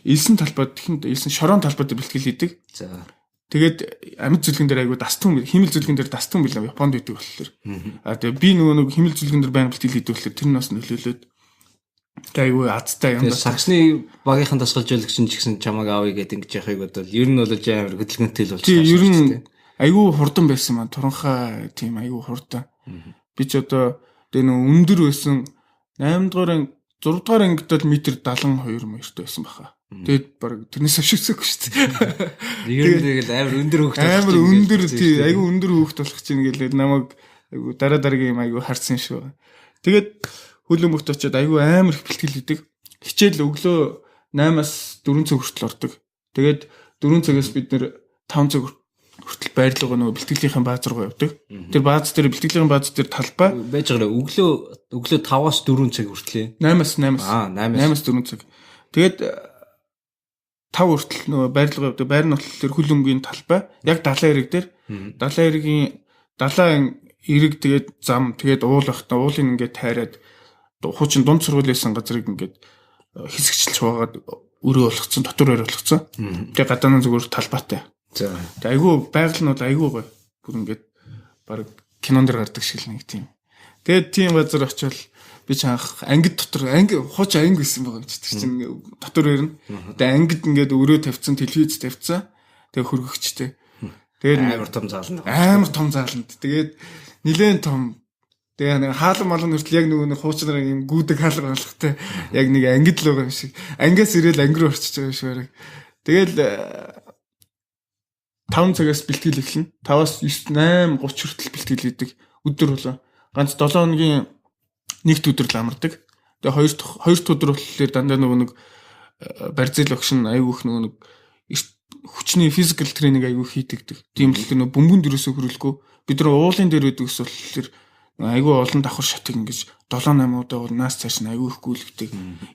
элсэн талбайд тэхэнд элсэн шорон талбайд бэлтгэл хийдэг. За. Тэгээд амьд зүлгэн дээр айгүй дастун хиймэл зүлгэн дээр дастун билээ Японд байдаг болохоор. Тэгээд би нөгөө нэг хиймэл зүлгэн дээр байнга бэлтгэл хийдэг болохоор тэр нь бас нөлөөлөд айгүй азтай юм байна. Саксны багийнхан тасгалжуулагч нь ч гэсэн чамаг аавь гэдэг ингэж яхахыг бодвол ер нь бол амар хөдөлгөөнтэй л болчихсон. Тийм ер нь айгүй хурдан байсан маань туранхай тийм айгүй хурдан. Би ч одоо тэгээ нөө өндөр байсан 8 дугаар 6 дугаар ангид бол метр 72 мөртэй байсан баха. Тэгээд баг тэрнээс авшигсаагүй шүү дээ. Ер нь тэгэл амар өндөр хөвгт амар өндөр тий айгүй өндөр хөвгт болох чинь гэлээ намайг айгүй дараагийн юм айгүй харсан шүү. Тэгээд хөлөмбөгт очиод айгүй амар их бэлтгэл хийдэг. Хичээл өглөө 8-аас 4 цаг хүртэл ордог. Тэгээд 4 цагаас бид нэр 5 цаг хүртэл байрлалгаа нөгөө бэлтгэлийн бааз руу явдаг. Тэр бааз дээр бэлтгэлийн бааз дээр талбай байж байгаа өглөө 5-аас 4 цаг хүртэл 8-аас 4 цаг. Тэгээд 5 хүртэл нөгөө байрлалгаа явдаг. Байр нь болохоор тэр хөлөмгийн талбай яг далайн эрэг дээр далайн эрэгийн далайн эрэг тэгээд зам тэгээд уул багтаа уулын ингээд тайраад хуучин дунд сургуулийн газрыг ингээд хэсэгчилж хуугаад өрөө болгоцсон дотор өрөө болгоцсон. Тэгээд гадаанаа зүгээр талбайтай. За. Тэгээд айгүй байгаль нь бол айгүй гоё. Бүр ингээд баг кинон дэр гардаг шиг л нэг тийм. Тэгээд тийм газар очивол би ч анх ангид дотор хууч анги байсан байгаа юм чи тэр чинь дотор өрнө. Тэгээд ангид ингээд өрөө тавьсан, телевиз тавьсан. Тэгээд хөргөгчтэй. Тэгээд амар том заална. Амар том заална. Тэгээд нилээн том. Тэгээ нэг хаалан малын хүртэл яг нөгөө нэг хуучнаар юм гүдэг хаалга болгохтой яг нэг ангид л байгаа юм шиг. Ангиас ирээл анги руу орчиж байгаа юм шиг байна. Тэгэл 5 цагаас бэлтгэл эхэлнэ. 5-аас 9 8:30 хүртэл бэлтгэл хийдэг. Өдөр болоо. Ганц 7 хоногийн нэгд өдөр л амардаг. Тэгээ хоёр дахь өдөр болохоор дандаа нөгөө нэг барзил огш нь айгүйх нөгөө нэг хүчний физикал тренинг айгүй хийдэг. Тийм л нөгөө бөмбөн дөрөөсөө хөрөлгөө бид нар уулын дээр байдаг ус болохоор айгүй олон давхар шатыг ингэж 7-8 удаа бол наас цааш нь айгүй их гүйлгдэг.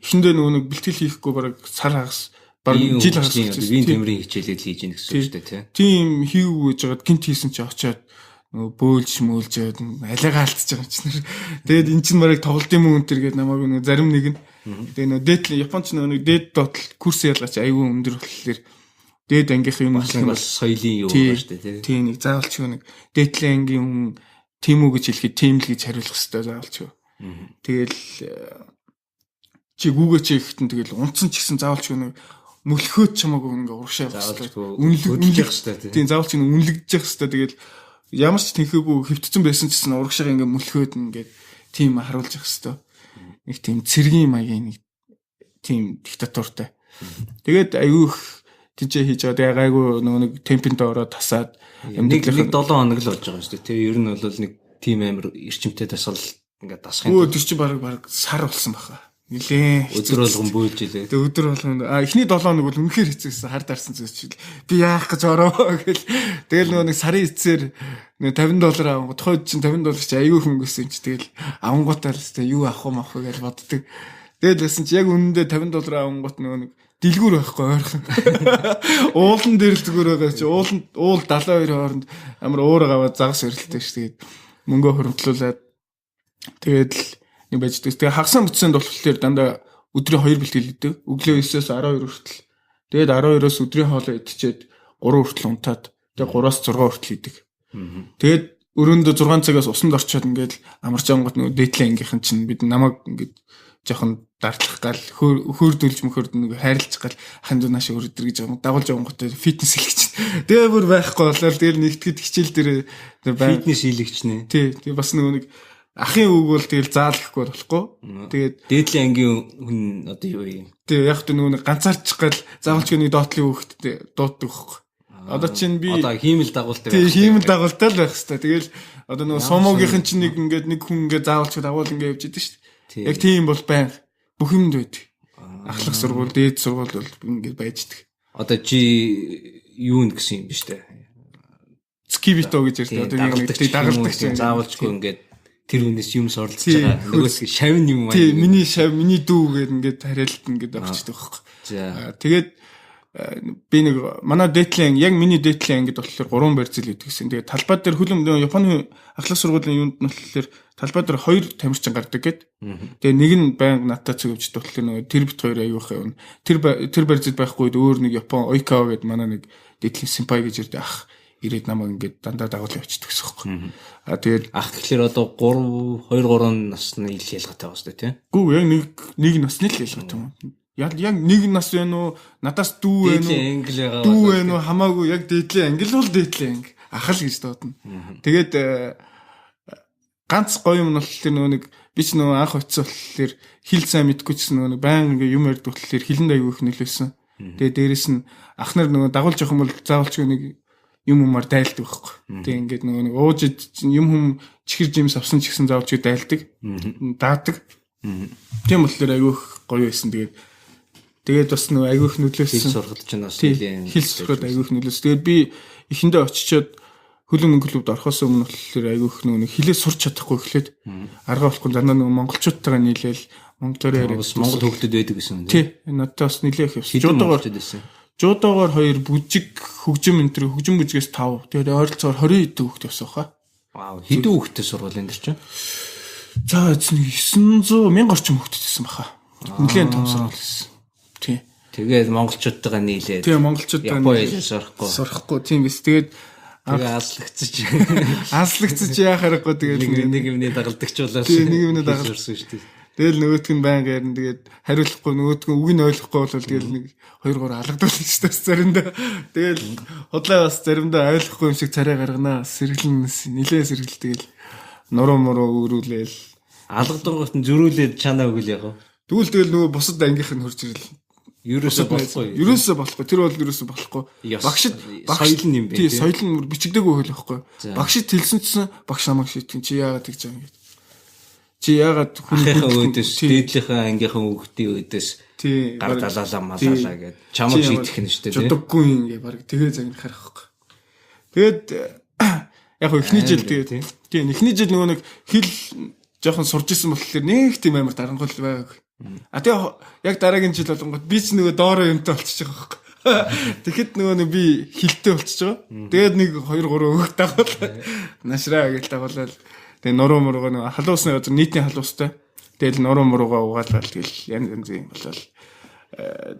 Эхэндээ нөгөө нэг бэлтгэл хийхгүй бараг сар хагас бараг жил хагас вийн тэмрийн хичээлэл хийж ийн гэсэн үг шүү дээ тийм хийгээгүй жагаад гинт хийсэн чи очиад нөгөө бөөлж мөөлжээд алигаа алдчихж байгаа юм чинь. Тэгээд эн чинь бараг тоглолт юм уу өнтер гээд намайг нөгөө зарим нэг нь тэгээд нөгөө дээд Японч нөгөө дээд дотл курс ялгаач айгүй өндөр болохоор дээд ангийнх юм бас соёлын юу байна шүү дээ тийм нэг заавалч нэг дээдлийн ангийн хүн тийм үү гэж хэлэхэд тийм л гэж хариулах хэрэгтэй заавалч. Тэгэл чи гүүгээ чи ихэхтэн тэгэл унтсан ч гэсэн заавалч нэг мөлхөөд чамаагүй ингээ урагшаа явах хэрэгтэй. Үнэлэх хэрэгтэй тийм заавалч нэг үнэлэгдэж явах хэрэгтэй. Тэгэл ямар ч тэнхээгүй хөвтцэн байсан ч гэсэн урагшаага ингээ мөлхөөд ингээд тийм харуулж явах хэрэгтэй. Нэг тийм цэргийн маягийн нэг тийм диктатуртай. Тэгээд аюух тийчээ хийж байгаа. Тэгээ гайгүй нөгөө нэг темпэнд ороод тасаад нэг 7 хоног л болж байгаа шүү дээ. Тэгээ ер нь бол нэг тим амир эрчимтэй тасгал ингээд дасах юм. Өө тэр чинь баг сар болсон баха. Нилээ. Өдөр болгон бөөлж илээ. Тэгээ өдөр болгон эхний 7 хоног бол үнэхээр хэцүүсэн. Хар дарсан зүйлс чил. Би яах гэж ороо гэл. Тэгэл нөгөө нэг сарын эцээр $50 авангууд хойд чинь $50 чи аюу хөнгөсөн юм чи тэгэл авангуудаар л юу авах юм гэж боддог. Тэгэл байсан чи яг үнэндээ $50 авангууд нөгөө нэг дэлгүүр байхгүй ойрхон. Уулан дээр л зүгээр байгаа чи уул 72 хооронд амар уураг аваад загас өрөлттэй ш. Тэгээд мөнгө хөрөмтлүүлээд тэгээд нэг байждаг. Тэгээ хагасан бүтсэнд болохоор дандаа өдрийн 2 бэлтгэл хийдэг. Өглөө 9-өөс 12 хүртэл. Тэгээд 12-оос өдрийн хоолоо идчихэд 3 хүртэл унтаад тэгээд 3-аас 6 хүртэл хийдэг. Тэгээд өрөөндөө 6 цагаас усанд орчоод ингээд амарч ангууд нөгөө дээдлийн ангийнхан чинь бид намайг ингээд жоохон дартлах гал хөөрдүүлж мөхөрд нэг хайрлах гал ханд нааш өрөдөр гэж дагуулж байгаа готой фитнес хийлгэж. Тэгээ бүр байхгүй болоо тэгэл нэгтгэд хичээл дээр фитнес хийлгэж нэ. Тий бас нөгөө нэг ахын үг бол тэгэл заалахгүй болохгүй. Тэгээд дээдлийн ангийн хүн одоо юу юм. Тэгээ яг тэ нөгөө ганцаарчих гал заавалч нэг доотлын хүүхдэд дууддаг байхгүй. Одоо чинь би одоо хиймэл дагуултай байх. Тий хиймэл дагуултай л байх хэвээр. Тэгэл одоо нөгөө сомогийнхэн чинь нэг ингээд нэг хүн ингээд заавалч дагуул ингээд явж идэв шүү дээ. Яг тийм бол байнга бүх юмд байдаг. Ахлах сургууль, дээд сургууль бол ингээд байждаг. Одоо чи юу гэсэн юм биш үү? Скибито гэж ярьдаг. Одоо нэг дагалдаг чинь заавалчгүй ингээд тэр хүнээс юм сорлож байгаа. Нөгөөс шавн юм аа. Тий, миний дүү гээд ингээд хариалтна гэдэг авчдаг байхгүй. За. Тэгээд би нэг манай дээдлийн яг миний дээдлийн ангид болохоор 3 барьцэл өгдөг гэсэн. Тэгээд талбай дээр хөлөм Японы ахлах сургуулийн юунд нь болохоор талбай дээр 2 тамирчин гардаг гэд. Тэгээ нэг нь байнга надад цогөвчд болохоор нөгөө тэр бит 2 аюух юм. Тэр барьцэл байхгүй өөр нэг Япон Ойкао гэдэг манай нэг дээдлийн симпай гэж ирдэг ах ирээд намайг ингээд дандаа дагуулж явчихдаг гэсэн юм. Тэгээд ах гэхэлэр одоо 2 3 насны ил ялгаатай байна шүү дээ, тийм. Гүү яг нэг насны л ялгаатай юм. Яг нэг нас вэ нүү надаас дүү вэ нүү дүү вэ нүү хамаагүй яг дээдлийн англи бол дээдлийн анги ахал гэж дуудана. Тэгээд ганц гоё юм нь болохоор нэг би ч нөгөө анх очсон болохоор хэл сайн мэдгүй ч нөгөө баян ингээ юм ярьдаг болохоор хэлэнд аягүй их нөлөөсөн. Тэгээд дээрэс нь ах нар нөгөө дагуулж явах юм бол заавалч нэг юм умаар дайлдаг байхгүй. Тэгээд ингээд нөгөө нэг ууж юм хүм чихэр жимс авсан ч гэсэн заавалч дайлдаг. Даадаг. Тийм болохоор аягүй гоё байсан. Тэгээд бас нөгөө аягүй их нөлөөсөн. Хэл сургалт ч бас нэлийн хэл сургалт аягүй их нөлөөсөн. Тэгээд би эхэндээ очичоод хөлөмөн клубд орохоос өмнө болохоор аягүй их нөгөө хэлээ сурч чадахгүй эхлээд арга болохгүй дандаа нөгөө монголчуудтайгаа нийлээл монголоор яриад монгол хөгтөд байдаг гэсэн үү? Тий. Надад бас нэлээх явсан. Жуудоогоор 2 бүжиг хөгжим энтер хөгжим бүжгээс 5. Тэгээд ойролцоогоор 20 хэдэн хүүхэд байсан хаа. Вау. Хэдэн хүүхэдтэй сургууль энэ чинь? За 900 мянга орчим хүүхэд байсан баха. Нэлээд том сургууль байсан. Тий. Тэгээд монголчуудтайгаа нийлээд. Тий, монголчуудтайгаа нийлээд сурахгүй. Тийм биз. Тэгээд Аслагдчих яах аргагүй тэгээд нэг юмний дагалдагчулаад нэг юмний дагалдсан шүү дээ. Тэгэл нөгөөтг нь байнга ярина тэгээд хариулахгүй нөгөөтг нь үг нь ойлгохгүй бол тэгэл нэг 2 3 алгадуулна шүү дээ заримдаа. Тэгэл худлаа бас заримдаа ойлгохгүй юм шиг царай гарганаа сэргэлэн нилээ сэргэл тэгэл нуруу муруу өрүүлээл алгадангууд нь зөрүүлээд чанаа өгөл яг. Тэгвэл нөгөө бусад ангийнх нь хурж ирэл. Ерөөсөө болохгүй. Тэр бол ерөөсөө болохгүй. Багшид соёл нь юм бэ. Тий, соёл нь бичигдээгүй хөл байхгүй. Багшид хэлсэн чинь багш намайг шийтгэн чи яагаад тэгж байгаа юм гээд. Чи яагаад хүнийхээ өөдөөс дээдлийнхээ ангийнхаа хүүхдийн өөдөөс гар далаалаа малаалаа гээд чамайг шийтгэх нь шүү дээ. Жодоггүй юм гээ баг тэгээ загнах байхгүй. Тэгээд яг ихний жил тэгээд тий ихний жил нөгөө нэг хэл жоохон сурж исэн болохоор нэг тийм амар дарангуул байгаагүй. Тэгээ яг дараагийн жил болгонгод би ч нөгөө доороо юмтай болчихж байгаа байхгүй. Тэгэхэд нөгөө би хилтэй болчихж байгаа. Тэгээд нэг 2 3 өг дагуул. Нашраа гэж дагуулаад тэгээ нуруу муруугаа нөгөө халуусны газар нийтийн халуустай. Тэгэл нуруу муруугаа угаалал тэгэл янз юм болол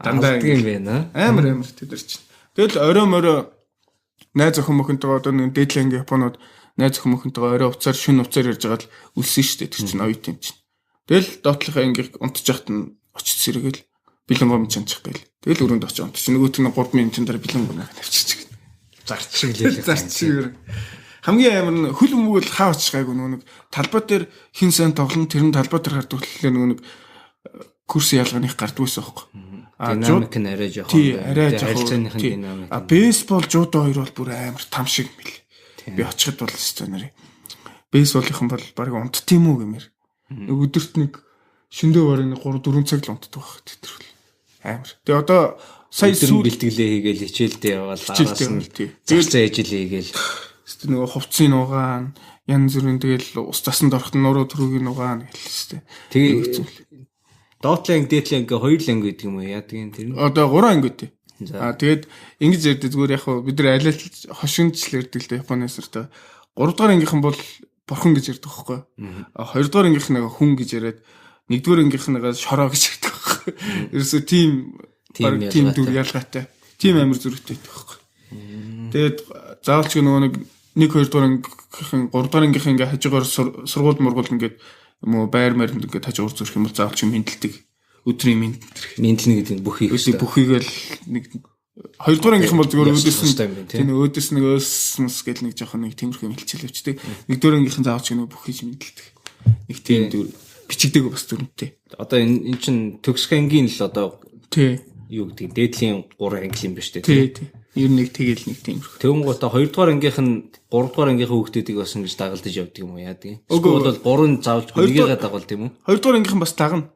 дандаа юм байна. Амар тэдэр чинь. Тэгэл орой морой найз охин мөхөнтэйгээ одоо нэг дээдлийн Японууд найз охин мөхөнтэйгээ орой уцаар шүн уцаар ярьж байгаа л үлсэн шүү дээ. Тэр чинь оюут юм чинь. Тэгэл доотлохоо ингээ унтж яхад нь очиж сэргээл бэлэн гом чанчих гээл. Тэгэл өрөөнд очиж унтчих. Нөгөөт нь 3 минутын дараа бэлэн гомыг авчиж. Зарчиг. Хамгийн амар нь хөл өмгөл хаа очих гайгүй нөгөө нэг талбай дээр хин сан тоглон тэр нь талбай дээр гардаг болохоор нөгөө нэг курс ялгааных гардаг байсан байхгүй. Динамик нь арай жоохон харилцааныхын динамик. Бейсбол жудо хоёр бол бүр амар там шиг мэл. Би очиход бол өстой нарыг. Бейсболынхан бол баг унт тийм үү гэмээр. Өдөрт нэг шөндөө барыг 3 4 цаг л унтдаг байх тэр бол амар. Тэгээ одоо сая сүүл бэлтгэлээ хийгээл хичээлдээ яваал араас нь зэгцээ ижил хийгээл нөгөө хувцсыг нугаан янз бүрийн тэгэл ус цасанд орохт нуруу төрөгийг нугаан гэлээ. Тэгээ доотлын анги дээдлийн анги хоёр л анги гэдэг юм уу яа тийм тэр нь одоо 3 анги үү. Тэгээд ингэж ярьдаг зүгээр яг бид нар аль хошигнчлэр ярьдаг л да Японоос өртөө 3 дугаар ангийнхан бол бурхан гэж ярьдаг байхгүй. 2 дугаар ангийнх нэг хүн гэж яриад 1 дугаар ангийнх нэг шороо гэж ярьдаг байхгүй. Ерөөсөө тийм дүр ялгаатай. Тийм амир зүрхтэй байдаг байхгүй. Тэгээд заавалч нөгөө нэг 1 2 дугаар ангийнхан 3 дугаар ангийнхан ингээ хажуугаар сургууль мургуул ингээд юм уу байр маринд ингээд хажуугаар зүрх юм бол заавалч мэдлдэг. Өдрийн мэдлэнэ гэдэг нь бүхийг л нэг 2 дугаар ангийнхан бол зөвхөн өөдөөс нэг өөснөс гэл нэг жоохон нэг тиймэрхүү хилчил өвчтэй. 1 дугаар ангийнхан заавч нэг бүхийж мэдлдэг. Нэг тийм дүр бичигдэг бас дүрмтэй. Одоо энэ чин төгсөх ангийн л одоо тий юу гэдэг дээдлийн 3 анги юм ба штэ тий. Ер нь нэг тэгэл нэг тиймэрхүү. Тэгвэл одоо 2 дугаар ангийнх нь 3 дугаар ангийнхаа хүүхдүүдийг бас ингэж дагалдаж явдаг юм уу яа гэдэг. Эсвэл бол 3 заавч нэгээ дагалд юм уу? 2 дугаар ангийнхан бас дагна.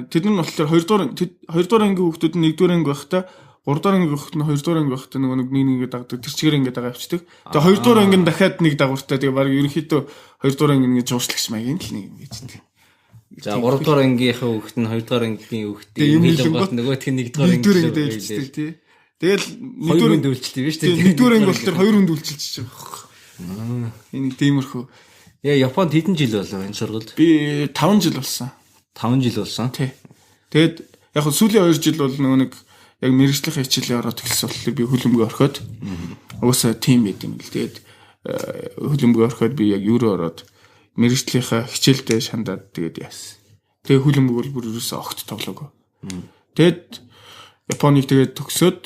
Тэд нар болохоор 2 дугаар ангийн хүүхдүүд нь 1 дугаар анги байхдаа 3 дугаар анги хүүхд нь 2 дугаар анги байхдаа нөгөө нэг дагдаг. Тэр чигээр ингэ дагаа авчдаг. Тэгээ 2 дугаар анги нь дахиад нэг дагвартай. Тэгээ баг ерөнхийдөө 2 дугаар анги ингэ жууршлагч маягийн л нэг юм гэж. За 3 дугаар ангийнхаа хүүхд нь 2 дугаар ангийн хүүхдийн хэлбэл нөгөөх нь 1 дугаар анги хэлдэг тий. Тэгэл нэгдүгээр үнд үйлчлээ биз дээ. Нэгдүгээр анги болохоор 2 үнд үйлчилж байгаа. Энэ тиймэрхүү. Японд хэдэн жил болов энэ сургуульд? Би 5 жил болсон. 5 жил болсон. Тий. Тэгэд яг сүүлийн 2 жил бол нөгөө нэг яг мэрэгжлийн хичээлээ ороод эхэлсэн болохоор би хөлбөмбөг ороход угаасаа тим байт юм л. Тэгээд хөлбөмбөг ороход би яг юуруу ороод мэрэгжлийнхаа хичээлдээ шандаад тэгээд яасан. Тэгээ хөлбөмбөг бол бүр ерөөсөө огт тоглоогүй. Тэгэд Японыг тэгээд төгсөөд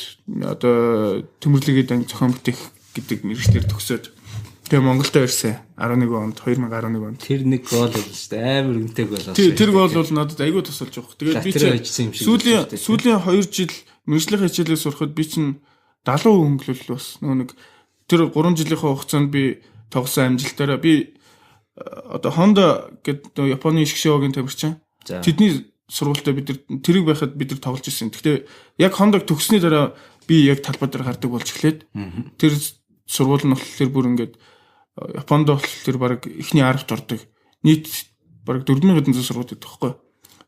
одоо төмөрлөгийн дан зохион бүтээх гэдэг мэрэгчлэр төгсөөд тэгээ Монголд ирсэн 11 онд 2011 онд. Тэр нэг гол бол шүү дээ. Амар үнэтэйг болоо. Тэр гол бол надад айгүй тусалж байгаа. Тэгээд би сүүлийн 2 жил мэрэгжлийн хичээлээ сурахад би чинь 70% хөнгөлөл бас нөгөө нэг тэр 3 жилийнхаа хугацаанд би тогсон амжилтаараа би одоо Honda гэдэг Японы Ишигшиогийн тамирчин. Тэдний сургуультай бид тэрийг байхад бид нар тоглож ирсэн. Гэхдээ яг Honda-г төгссөний дараа би яг талбай дээр гардаг болж эхлээд тэр сургууль нь болохоор бүр ингээд Японд болохоор баг эхний 10-т ордог. Нийт баг 4000 сургууль байдаг байхгүй.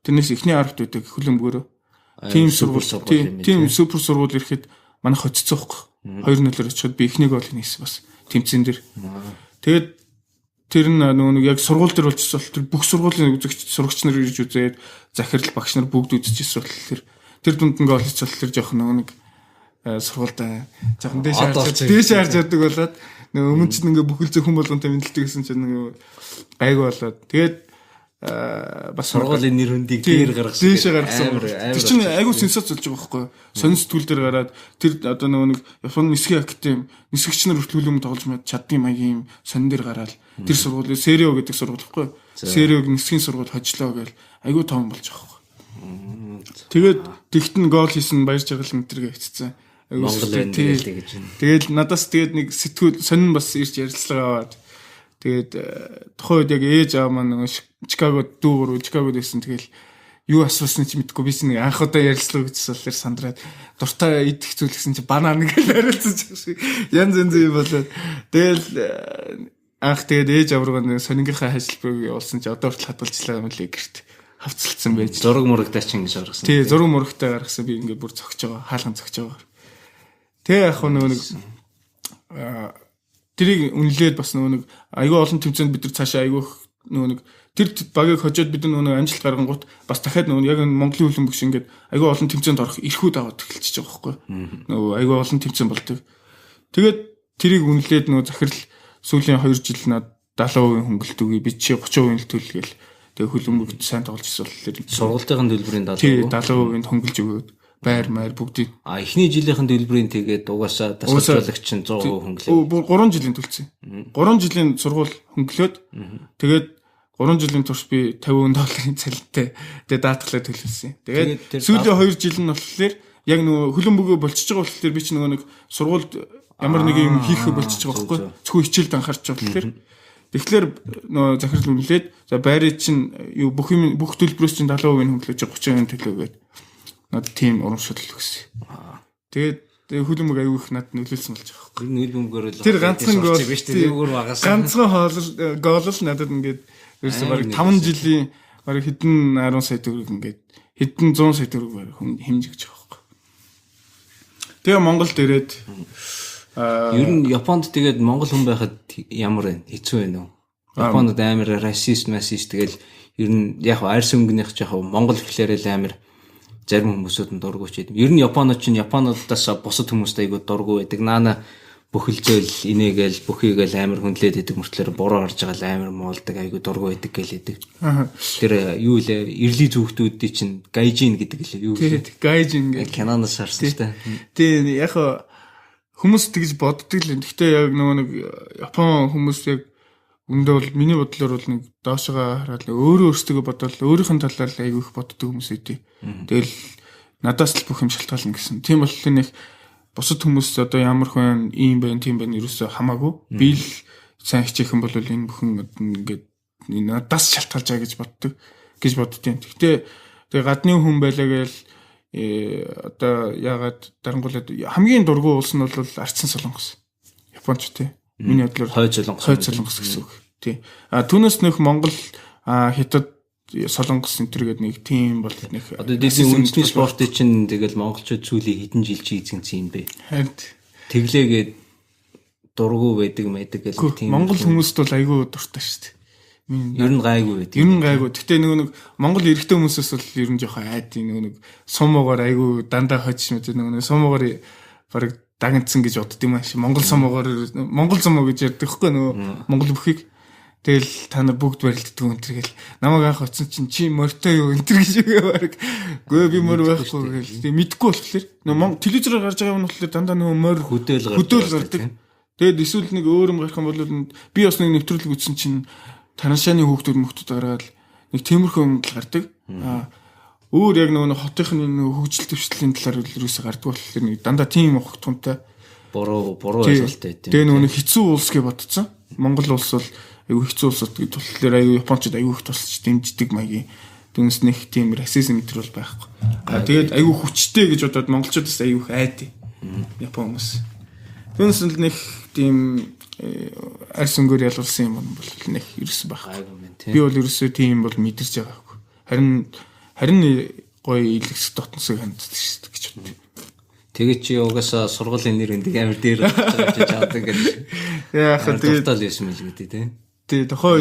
Тэрнээс эхний 10-т байдаг хөлбөмбөгөөрөө. Тим сургууль, тим супер сургууль ирэхэд манай хоццоо байхгүй. 2-0-оор очиход би эхнийг гол хийсэн бас тэмцэн дээр. Тэгээд тэр нь нөгөө яг сургууль дээр болчихсон бол тэр бүх сургуулийн үзэгч сурагч нар ирж үзээд захирал багш нар бүгд үзчихсэн бол тэр дунд нь гол хийчихвэл тэр жоох нөгөө нэг сургуультай жоохон дээш харж яадаг болоод нөгөө өмнө чинь ингээ бүхэл зөв хүн болгонтэй мэдлдэг гэсэн чинь нөгөө гайг болоод тэгээд бас сургуулийн нэр хүндийг дээр гаргасан. Дээшээ гаргасан. Тэр чинь айгуу сенсац болж байгаа байхгүй юу? Сонин сэтгүүл дээр гараад тэр одоо нөгөө нэг Японы нисгийн академи нисгэгч нар хүртэл хөлбөмбөг тоглож мэд чаддгийн маягийн сонин дээр гараад тэр сургуулийн Серио гэдэг сургууль байхгүй юу? Сериог нисгийн сургууль хожлоо гэж айгуу том болж байгаа байхгүй юу? Тэгээд тэгт нь гол хийсэн баяр жаргал мэтэргээ хэвчсэн. Монгол байна гэж. Тэгээд надаас тэгээд нэг сэтгүүл сонин бас ирж ярилцлага аваад тэгээд тухайн үед яг ээж аав маань Чикагод дүүгөр Чикагод байсан. Тэгэл юу асуусан ч мэдгүй би нэг анх удаа ярилцлага гэжсэн болохоор сандраад дуртай идэх зүйл гэсэн чи банан гэж хариулсан шиг янз янз юм болоод тэгэл анх тэгээд ээж аврагын сонингийнхаа ажиллабарыг явуулсан чи одоо хүртэл хадгалжлаа юм лээ гэрт хавцалцсан байж. Зураг мурагтай ч ингэж гаргасан. Тий, зураг мурагтай гаргасан би ингээд бүр цогч байгаа, хаалган цогч байгаа. Тэгээ яг нөгөө нэг тэрийг үнэлээд бас нөгөө нэг айгүй олон тэмцээнд бид нар цаашаа айгүй нөгөө нэг тэр багийг хожоод бид нөгөө амжилт гаргангууд бас дахиад нөгөө яг Монголын хөлбөмбөг шиг ингээд айгүй олон тэмцээнд орох эрхүүд аваад эхэлчихэж байгаа байхгүй. Нөгөө айгүй олон тэмцээн болдог. Тэгээд тэрийг үнэлээд нөгөө захирал сүүлийн 2 жил над 70% хөнгөлт үгүй би чи 30% төлгээл тэгээ хөлбөмбөг сайн тоглож ирсэн болохоор сургуулийн төлбөрийн 70%. Тий 70% хөнгөлж өгөөд байр бүгдийг эхний жилийнхэн төлбөрийн тэгээд угаасаа дасгалжуулагч нь 100% хөнгөлөө. 3 жилийн төлсөн. 3 жилийн сургууль хөнгөлөөд тэгээд 3 жилийн турш би $50 цалинтай тэгээд даатгалаа төлөвлөсөн. Тэгээд сүүлийн 2 жил нь болохоор яг нөгөө хөлбөмбөгөө болчихж байгаа болохоор би ч нөгөө нэг сургуульд ямар нэг юм хийх болчихж байгаа байхгүй. Зөвхөн хичээлд анхаарч байгаа болохоор тэгэхээр нөгөө захирал үнэлээд за байрыг чинь юу бүх төлбөрөөс чинь 70% хөнгөлөөж 30% төлөөгээд надад тийм урамшил өгсөн. Тэгээд хөлбөмбөг аягүй их надад нөлөөлсөн болж байгаа юм. Хөлбөмбөгөөр л тэр ганцхан гол биш тэр багаас ганцхан гол л надад ингээд ерөөсөө бараг 5 жилийн бараг хэдэн 10 сая төгрөг ингээд хэдэн 100 сая төгрөг бараг хэмжиж байгаа байхгүй. Тэгээ Монголд ирээд ер нь Японд тэгээд монгол хүн байхад ямар вэ? Хэцүү вэ нөө? Японд амар расист тэгэл ер нь яг арьс өнгөнийх яг монгол гэхлээр л амар зарим хүмүүсүүд нь дургуйч байдаг. Ер нь Японууд чинь Японуудаас бусад хүмүүст айгүй дургуй байдаг. Наана бүхэл зөөл инээгээл бүхийгээл амар хүндлээд идэг мөртлөөр буруу харж байгаа л амар муулдаг айгүй дургуй байдаг гэлээдэг. Тэр юу лээ эрлийн зүгтүүдийн чинь гайжин гэдэг лээ юу гэдэг. Гайжин гэх киноноос харсан шүү дээ. Тийм яг хүмүүс тэгж боддог л. Гэхдээ яг нөгөө нэг Япон хүмүүс яг үндэ бол миний бодлоор бол нэг доошоо хараад өөрөө өөрсдөө бодвол өөрийнх нь талаар айгүй их боддог хүмүүс үгүй. Тэгэл надаас л бүх юм шалтгаална гэсэн. Тийм болохоор нэг бусад хүмүүс одоо ямар хүн ийм байх тийм байх ерөөсөө хамаагүй. Би л сайн хичээхэн бол энэ бүхэн ингээд надаас шалтгаалж байгаа гэж боддtiin. Гэхдээ тэгээ гадны хүн байлаа гээл одоо яагаад дарангуулад хамгийн дургүй улс нь бол Ардсан Солонгос. Японч тий. Миний бодлоор хойд солонгос гэсэн үг. Тий. Түүнээс нөх Монгол, Хятад Солонгос энэ төргээд нэг тим бол нэг одоо дээдний үндэсний спортыг чинь тэгэл монголчууд сүүлийн хэдэн жил чи эзэнсэн юм бэ. харин Тэглээгээд дургу байдаг гэл тийм. Монгол хүмүүст бол айгүй дуртай шүү дээ. Ер нь гайгүй байдаг. Ер нь гайгүй. Гэтэ нэг Монгол эрэгтэй хүмүүсээс бол ер нь жоохон айдын нэг сумуугаар айгүй дандаа хожиж мэт нэг сумуугаар бараг дагнцсан гэж бодд юм ааш. Монгол сумуугаар Монгол сумуу гэж ярьдаг хгүй Монгол бүхийг. Тэгэл та нар бүгд барилддаг энэ төр гэл намайг анх оцсон чинь чи мортой юу энэ төр гэж бараг гүй би мөр байхгүй гэл тэг мэдхгүй болохоор телевизээр гарч байгаа юм болохоор дандаа нөгөө мор хөдөөл гардаг. Тэгэд эсвэл нэг өөр юм гарах юм бол би бас нэг нэвтрүүлэг үзсэн чинь танашааны хүүхдүүд гараад нэг тиймэрхүү юм гардаг. Өөр яг нөгөө хотынхны нөгөө хөгжил төвшлийн талаар юусаа гардаг болохоор нэг дандаа тийм ухтгамтай буруу ойлголттой байт. Тэгээ нөгөө хэцүү улс гэж бодцсон. Монгол улс бол айгүй хэцүү улсууд гэдэг болохоор айгүй японочд айгүй их тусалж дэмждэг маягийн дүнс нэг тийм расизм мэтэр бол байхгүй. Тэгээд айгүй хүчтэй гэж бодоод монголчуудаас айгүй их айд. Япон хүмүүс. Дүнс л нэг тийм арьс өнгөөр ялуулсан юм бол нэг ерөөсөн байхгүй. Би бол ерөөсөө тийм бол мэдэрч байгаа байхгүй. Харин гоё илгэс дотносыг ханддаг шүү дээ гэж боддог. Тэгээ чи угаасаа сургуулийн нэр өндөг амир дээр очиж авдаг гэж. Яах вэ? Тотал байсан мэл гэдэг тийм. Тэгээ тохоо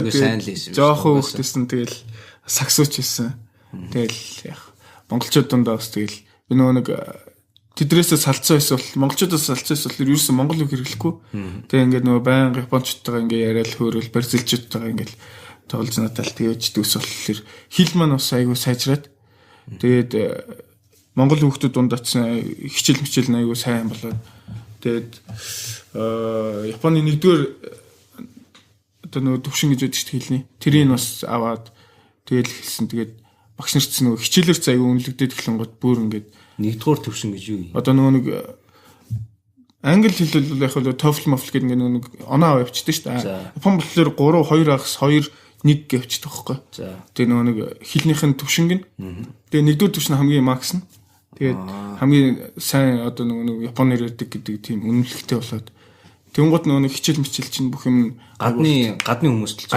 жоохон хөвгтэйсэн тэгэл саксууч байсан. Тэгэл яах. Монголчууд дундаа бас тэгэл би нөгөө нэг тэдрээсээ салцсан байсан бол монголчуудаас салцсан байсан бол ерөөсөн монгол үг хэрэглэхгүй. Тэгээ ингээд нөгөө байнга японочтойгоо ингээд яриад хөөрөл бразилчуудтайгаа ингээд тоглож надад тэгэж дүүс болохоор хэл маань бас айгүй сайжраад тэгээд монгол хүүхдүүд дунд очсон хичээл айгүй сайн болоод тэгээд Японы нэгдүгээр одоо нөгөө төвшин гэж байдаг шүү дээ хэлний. Тэрийг бас аваад тэгэл хэлсэн. Тэгээд багш нарт нөгөө хичээлэр цайг үнэлэгдээд эхлэн гот бүр ингээд нэгдүгээр төвшин гэж юу юм? Одоо нөгөө нэг англи хэлэл яг л TOEFL гэдэг ингээд нэг оноо авчихдээ шүү дээ. Япон болохоор 3 2 ахс 2 1 гэвчдэг байхгүй. Тэгээ нөгөө нэг хэлнийхэн төвшинг нь. Тэгээ нэгдүгээр төвшин хамгийн макс нь. Тэгээд хамгийн сайн одоо нөгөө Япон нэр өгдөг гэдэг тийм үнэлэхтэй болоод тэнгууд нөгөө хичээл мичээл чинь бүх юм гадны хүмүүст л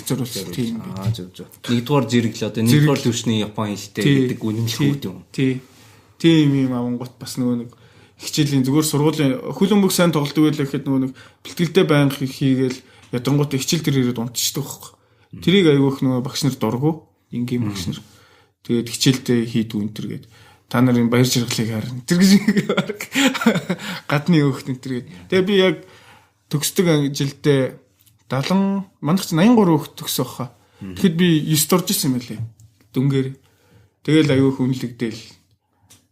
зориулсан тийм. Зөв. Нэгдүгээр зэрэг л одоо нэгдүгээр төвшний Япон хэлтэй гэдэг үнэмлэх үү юм. Тийм юм авангууд бас нөгөө нэг хичээлийн зүгээр сургуулийн хөл өмг сайн тоглолдог байлаа гэхэд нөгөө нэг бэлтгэлдээ байнга хийгээл ядангууд хичээл дээр ирээд унтчихдаг байхгүй. Тэрийг айгүйх нөгөө багш нар дургу ингийн багш нар. Тэгээд хичээлдээ хийдгүү энэ төр гээд та нарын баяр жаргалыг харна. Тэр гэж гадны өөхт энэ төр гээд. Тэгээ би яг төгсдөг жилдээ 70 манайх ч 83 өөхт төгсөх баха. Тэгэхэд би 9 дурж исэн юм байлээ. Дүнгээр. Тэгэл айгүйх үнэлэгдээл.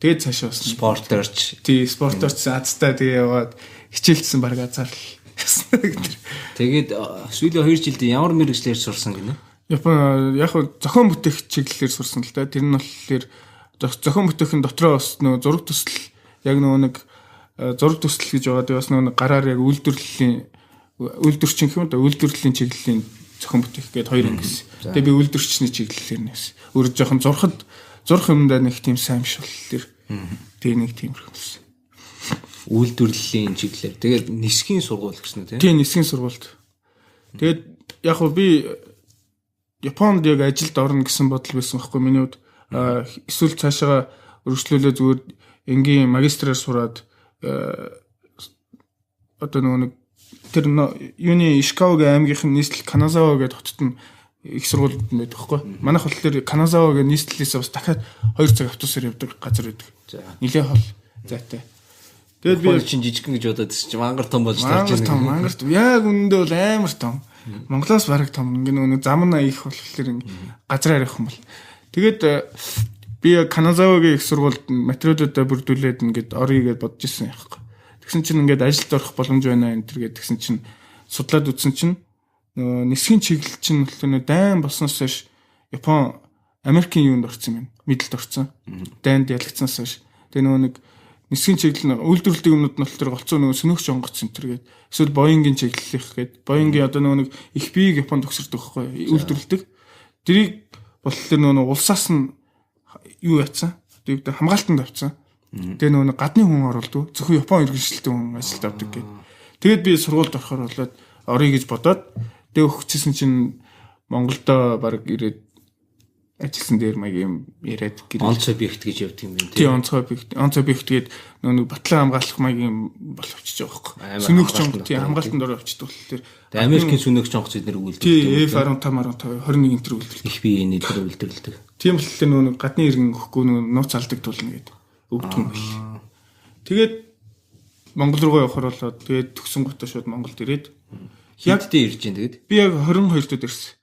Тэгээд цаашаа бас спортерч. Тий, спортерч азтай тэгээ яваад хичээлсэн баг азарл. Тэгээд сүүлийн 2 жилд ямар мэргэжлэр сурсан гинэ? Япон яг зохион бүтээх чиглэлээр сурсан л да. Тэр нь болохоор зохион бүтээхэн дотроо бас нөгөө зураг төсөл яг нөгөө нэг зураг төсөл гэж байгаа. Тэгээ бас нөгөө гараар яг үйлдвэрчин юм да. Үйлдвэрлэлийн чиглэлийн зохион бүтээх гээд хоёр ангис. Тэгээ би үйлдвэрчний чиглэлээр нэс. Өөр жоохон зурх юмдаа нэг тийм сайн биш бол тэр. Тэгээ нэг тиймэрхүү юмсэн. Үйлдвэрлэлийн чиглэлээр. Тэгээд нисхийн сургууль гэсэн үү те? Тийм, нисхийн сургуульд. Тэгээд яг хөө би Японд яг ажилд орно гэсэн бодол байсан байхгүй миний хувьд. Эсвэл цаашаа өргөжлүүлээ зүгээр энгийн магистраар сураад одоо нөгөө тэр юуны Ишикавагийн аймгийнх нь нийслэл Каназава гэдэг хотод нь их сургууль байдаг байхгүй. Манайх болохоор Каназавагийн нийслэлээс бас дахиад 2 цаг автобусаар явдаг газар байдаг. Нилээ хол зайтай. Тэгээд би чинь жижигхэн гэж бодоод чи мангар том болж тарж байна. Мангар том. Яг үнэндээ бол амар том. Монголоос бараг том. Ингээ зам нь их болохоор газраар явах юм бол. Тэгээд би Каназавагийн их сургуульд материалуудаа бүрдүүлээд ингээд орё гэж бодож ирсэн яахгүй. Тэгсэн чинь ингээд ажилд орох боломж байна энэ төр гэдэг тэгсэн чинь судлаад үзсэн чинь нисхийн чиглэл чинь болохоор дайн болсноос хойш Япон Америкийн юунд орсон юм. Мэдлэлд орсон. Дайнд ялагдсанаас хойш. Тэгээ нөгөө нэг нисхийн чиглэл үйлдвэрлэдэг юмнууд нь болохоор голцоо нөгөө сөнөгч онгоц энэ төр гээд эсвэл Боингийн чиглэлийнх гээд Боингийн одоо нөгөө нэг их биеийг Японд төгсөрдөг байхгүй үйлдвэрлэдэг. Тэрийг болохоор нөгөө улсаас нь юу яцсан? Тэгээд хамгаалтанд авцсан. Тэгээ нөгөө гадны хүн оруулдаг. Зөвхөн Япон иргэншилтэй хүн ажилд авдаг гээд. Тэгээд би сургуульд орохоор болоод орё гэж бодоод тэгээ өгчсэн чинь Монголдо баг ирээд ажилласан дээр маягийн яриад онц объект гэж явдаг юм байна тий. Онц объект гээд нөгөө батлан хамгаалах маягийн боловчж байгаа байхгүй. Сүнэгч онгоц тий хамгаалтанд ороо авчдаг болохоор тэр Америкийн сүнэгч онгоц эднэр үлддэг. Тий F15 21 энэ үлддэг. Их бие нэлэр үлддэг. Тийм болохоор нөгөө гадны иргэн өгөхгүй нөгөө нууц алдагдуулна гэдэг өгдөг юм бэл. Тэгээд Монгол руу явахаар болоод тэгээд төгсөн гутаа шууд Монголд ирээд ягдээ ирж байна тэгээд. Би яг 22 дээд ирсэн.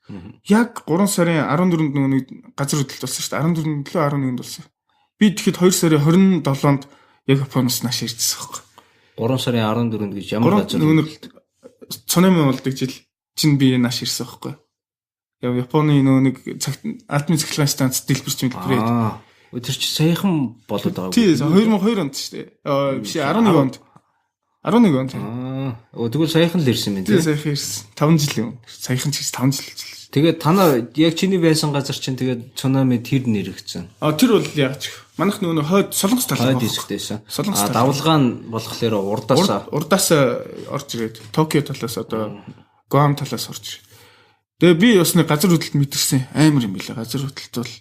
Яг 3 сарын 14-нд нөгөө газар хөдлөлт болсон шүү дээ. 14-нд 11-нд болсон. Би тэгэхэд 2 сарын 27-нд яг Японоос нааш ирчихсэн байхгүй. 3 сарын 14-нд гэж ямар газар нөгөө цономын болдог жил чинь би нааш ирсэн байхгүй. Яг Японы нөгөө нэг альбомын цэглэгийн станц дэлбэрч мэдрээг. Тэр чи саяхан болоод байгаа. Тий 2002 онд шүү дээ. Биш 11 онд. 11 онд. Тэгвэл саяхан л ирсэн юм тий. Тий саяхан ирсэн. 5 жил юм. Саяхан ч 5 жил. Тэгээд танаа яг чиний байсан газар чинь тэгээд цунами тэр нэрэгцэн. Тэр бол яг ч манайх нөгөө хойд солонгос талаа. Хойд хэсэгтэйсэн. Солонгос давлгаа нь болохоор урдаас орж ирээд Токио талаас одоо Гуам талаас орж ирээд. Тэгээ би бас нэг газар хөдлөлт мэдэрсэн амар юм билээ. Газар хөдлөлт бол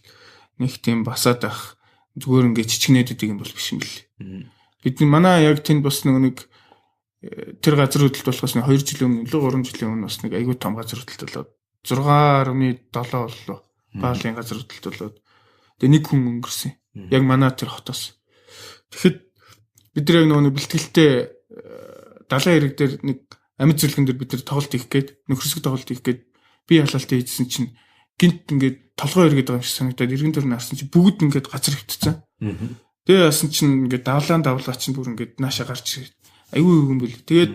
нэг тийм басаад ах зүгээр ингээд чичгнээдэг юм бол биш юм билээ. Бидний манай яг тэнд бас нэг тэр газар хөдлөлт болохоос 2 жилийн өмнө 3 жилийн өмнө бас нэг айгүй том газар хөдлөлт болоод 6.7 боллоо. Баалын газар хөдлөлт болоод тэгээ нэг хүн өнгөрсөн. Яг манай тэр хотоос. Тэгэхэд бид нар яг нөгөө бэлтгэлтэй далайн хэрэг дээр нэг амьд зөвлөгөн дээр бид нар тоглолт хийх гээд нөхөрсөг тоглолт хийх гээд би халаалтаа хийжсэн чинь гинт ингээд толгой эргээд байгаа юм шиг санагдаад эргэн төр нь харсан чинь бүгд ингээд газар хөвтцэн. Тэгээ яасан чинь ингээд давлгаа чинь бүр ингээд наашаа гарч ирээд айгүй юм бэл. Тэгээд